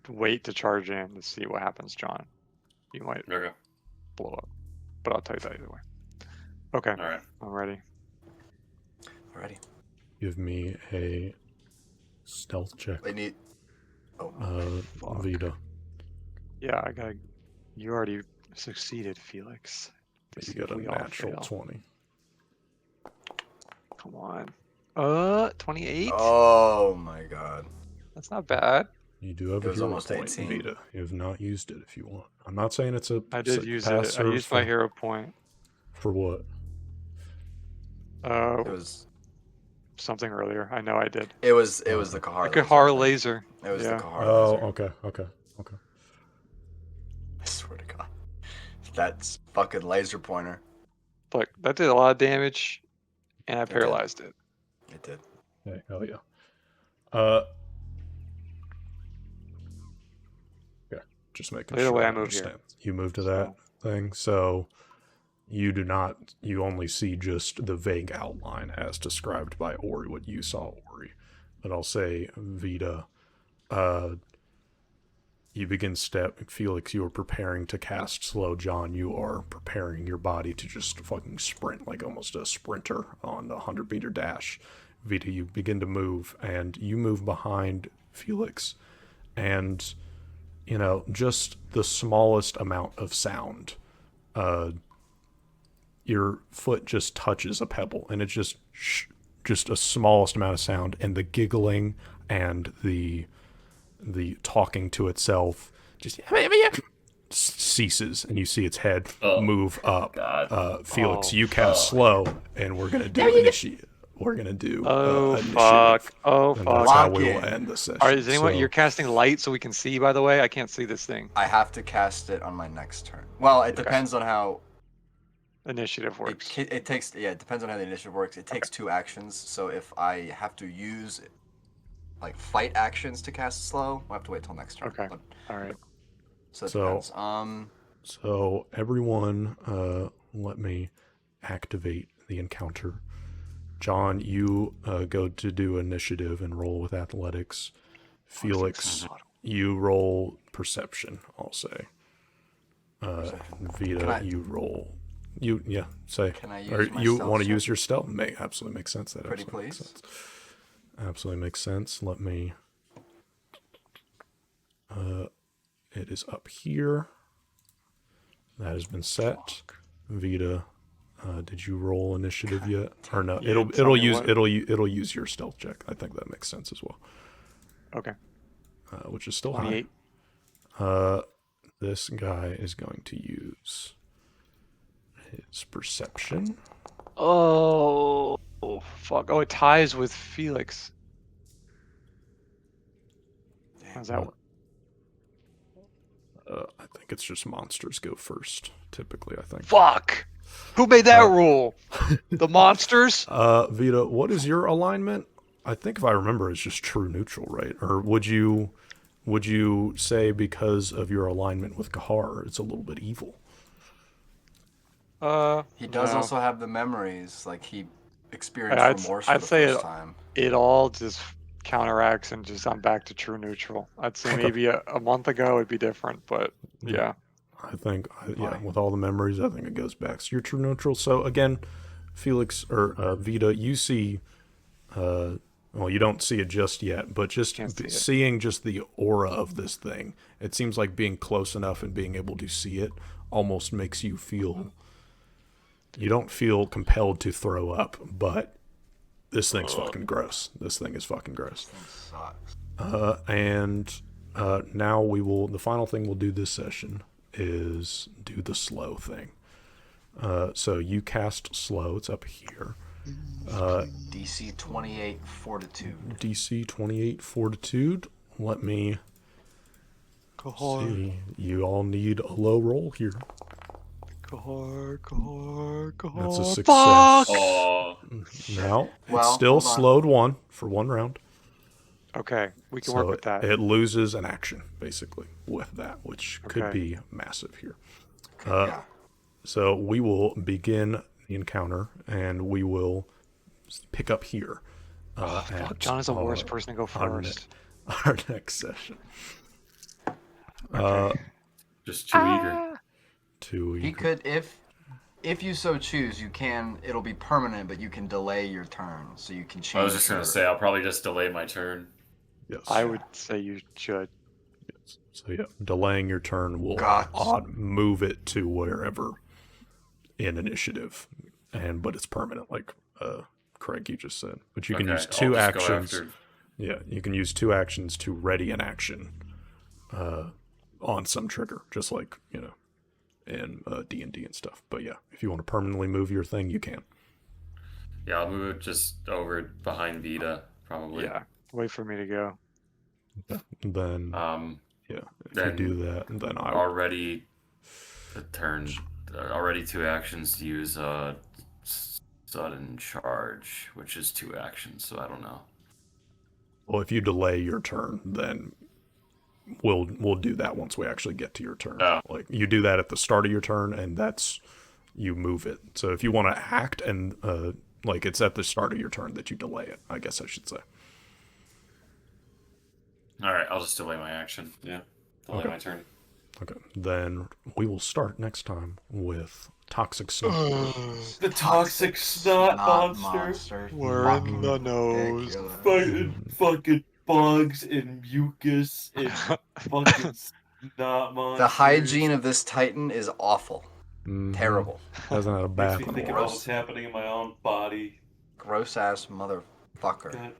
wait to charge in to see what happens, John. You might Okay. blow up, but I'll tell you that either way. Okay, All right. I'm ready. Alrighty. Give me a stealth check. They need. Fuck. Vita. Yeah, I gotta. You already succeeded, Felix. You See got if a we all natural fail. 20. Come on. 28? Oh my god. That's not bad. You do have It a was hero almost point, 18. Vita. You have not used it if you want. I'm not saying it's a I did use pass it. I serve used my for- hero point. For what? It was Something earlier. I know I did. the Kahar. The Kahar laser. It was Yeah. the Kahar Oh, laser. okay. I swear to God. That's fucking laser pointer. Look, that did a lot of damage, and I did. paralyzed it. It did. Hey, hell yeah. Yeah, just making Either sure way, I I moved here. understand. You moved to that thing, so you only see just the vague outline as described by Ori, what you saw, Ori. But I'll say, Vita, you begin Felix, you are preparing to cast slow. John, you are preparing your body to just fucking sprint like almost a sprinter on the 100-meter dash. Vita, you begin to move, and you move behind Felix, and just the smallest amount of sound. Your foot just touches a pebble, and it's just a smallest amount of sound, and the giggling and the talking to itself just ceases, and you see its head move up. God. Felix, you cast slow, and we're gonna do initiative. We're gonna do initiative. Fuck. Oh, And fuck. that's how Lock we will in. end the session. All right, is anyone? So- You're casting light so we can see, by the way? I can't see this thing. I have to cast it on my next turn. Well, it depends on how Initiative works. it takes. Yeah, it depends on how the initiative works. It takes 2 actions. So if I have to use like fight actions to cast slow, we'll have to wait till next turn. Okay. But, All right. so it So- depends. So everyone, let me activate the encounter. John, you go to do initiative and roll with athletics. Felix, you roll perception, I'll say. Vita, I- you roll. Say. Can I use Or my you stealth want to check? use your stealth? Absolutely makes sense. That Pretty absolutely makes please. sense. Absolutely makes sense. Let me. It is up here. That has been set. Vita, Did you roll initiative yet? Or no? Yeah, it'll tell it'll me use what. it'll use your stealth check. I think that makes sense as well. Okay. Which is still 28. high. This guy is going to use his perception. Oh, fuck. Oh, it ties with Felix. How's that work? I think it's just monsters go first, typically, I think. Fuck! Who made that rule? The monsters? Vita, what is your alignment? I think if I remember, it's just true neutral, right? Or would you say because of your alignment with Kahar, it's a little bit evil? He does no. also have the memories, like he experienced remorse for I'd the say first time. it all just counteracts and just I'm back to true neutral. I'd say Okay. maybe a month ago it'd be different, but yeah. I think, with all the memories, I think it goes back. So you're true neutral. So again, Felix or Vita, you see, well, you don't see it just yet, but just Can't see it. seeing just the aura of this thing, it seems like being close enough and being able to see it almost makes you feel. You don't feel compelled to throw up, but this thing's fucking gross. This thing is fucking gross. Sucks. And now the final thing we'll do this session is do the slow thing. So you cast slow, it's up here. DC 28 Fortitude. DC 28 Fortitude. Let me see. You all need a low roll here. Kahar. That's a success. Fuck! Oh, Now, Well, it's still hold on. slowed one for one round. Okay, we can So work with that. it loses an action, basically, with that, which could Okay. be massive here. Yeah. So we will begin the encounter, and we will pick up here. Fuck, at John is the worst our- person to go our first. Our next session. just too eager. To He could, if you so choose, you can. It'll be permanent, but you can delay your turn, so you can change. I was just gonna say I'll probably just delay my turn. yes. I would say you should. So yeah, delaying your turn will God. move it to wherever in initiative, but it's permanent, like Craig you just said. But you can Okay, use I'll two just go actions. after- Yeah, you can use two actions to ready an action on some trigger, just like in D&D and stuff. But yeah, if you want to permanently move your thing, you can. Yeah, I'll move it just over behind Vita, probably. Yeah, wait for me to go. Then yeah, if you then do that, then I will. already a turn, already two actions to use sudden charge, which is two actions. So I don't know. Well, if you delay your turn, then we'll do that once we actually get to your turn. Oh. Like you do that at the start of your turn, and that's you move it. So if you want to act and like it's at the start of your turn that you delay it, I guess I should say. All right, I'll just delay my action. Yeah, delay Okay. my turn. Okay, then we will start next time with Toxic Snot. The toxic snot Not monster. We're in the nose. ridiculous. Fucking bugs and mucus and fucking snot monsters. The hygiene of this Titan is awful. Mhm. Terrible. Hasn't had a Makes bath me in a think while. about what's happening in my own body. Gross ass motherfucker. God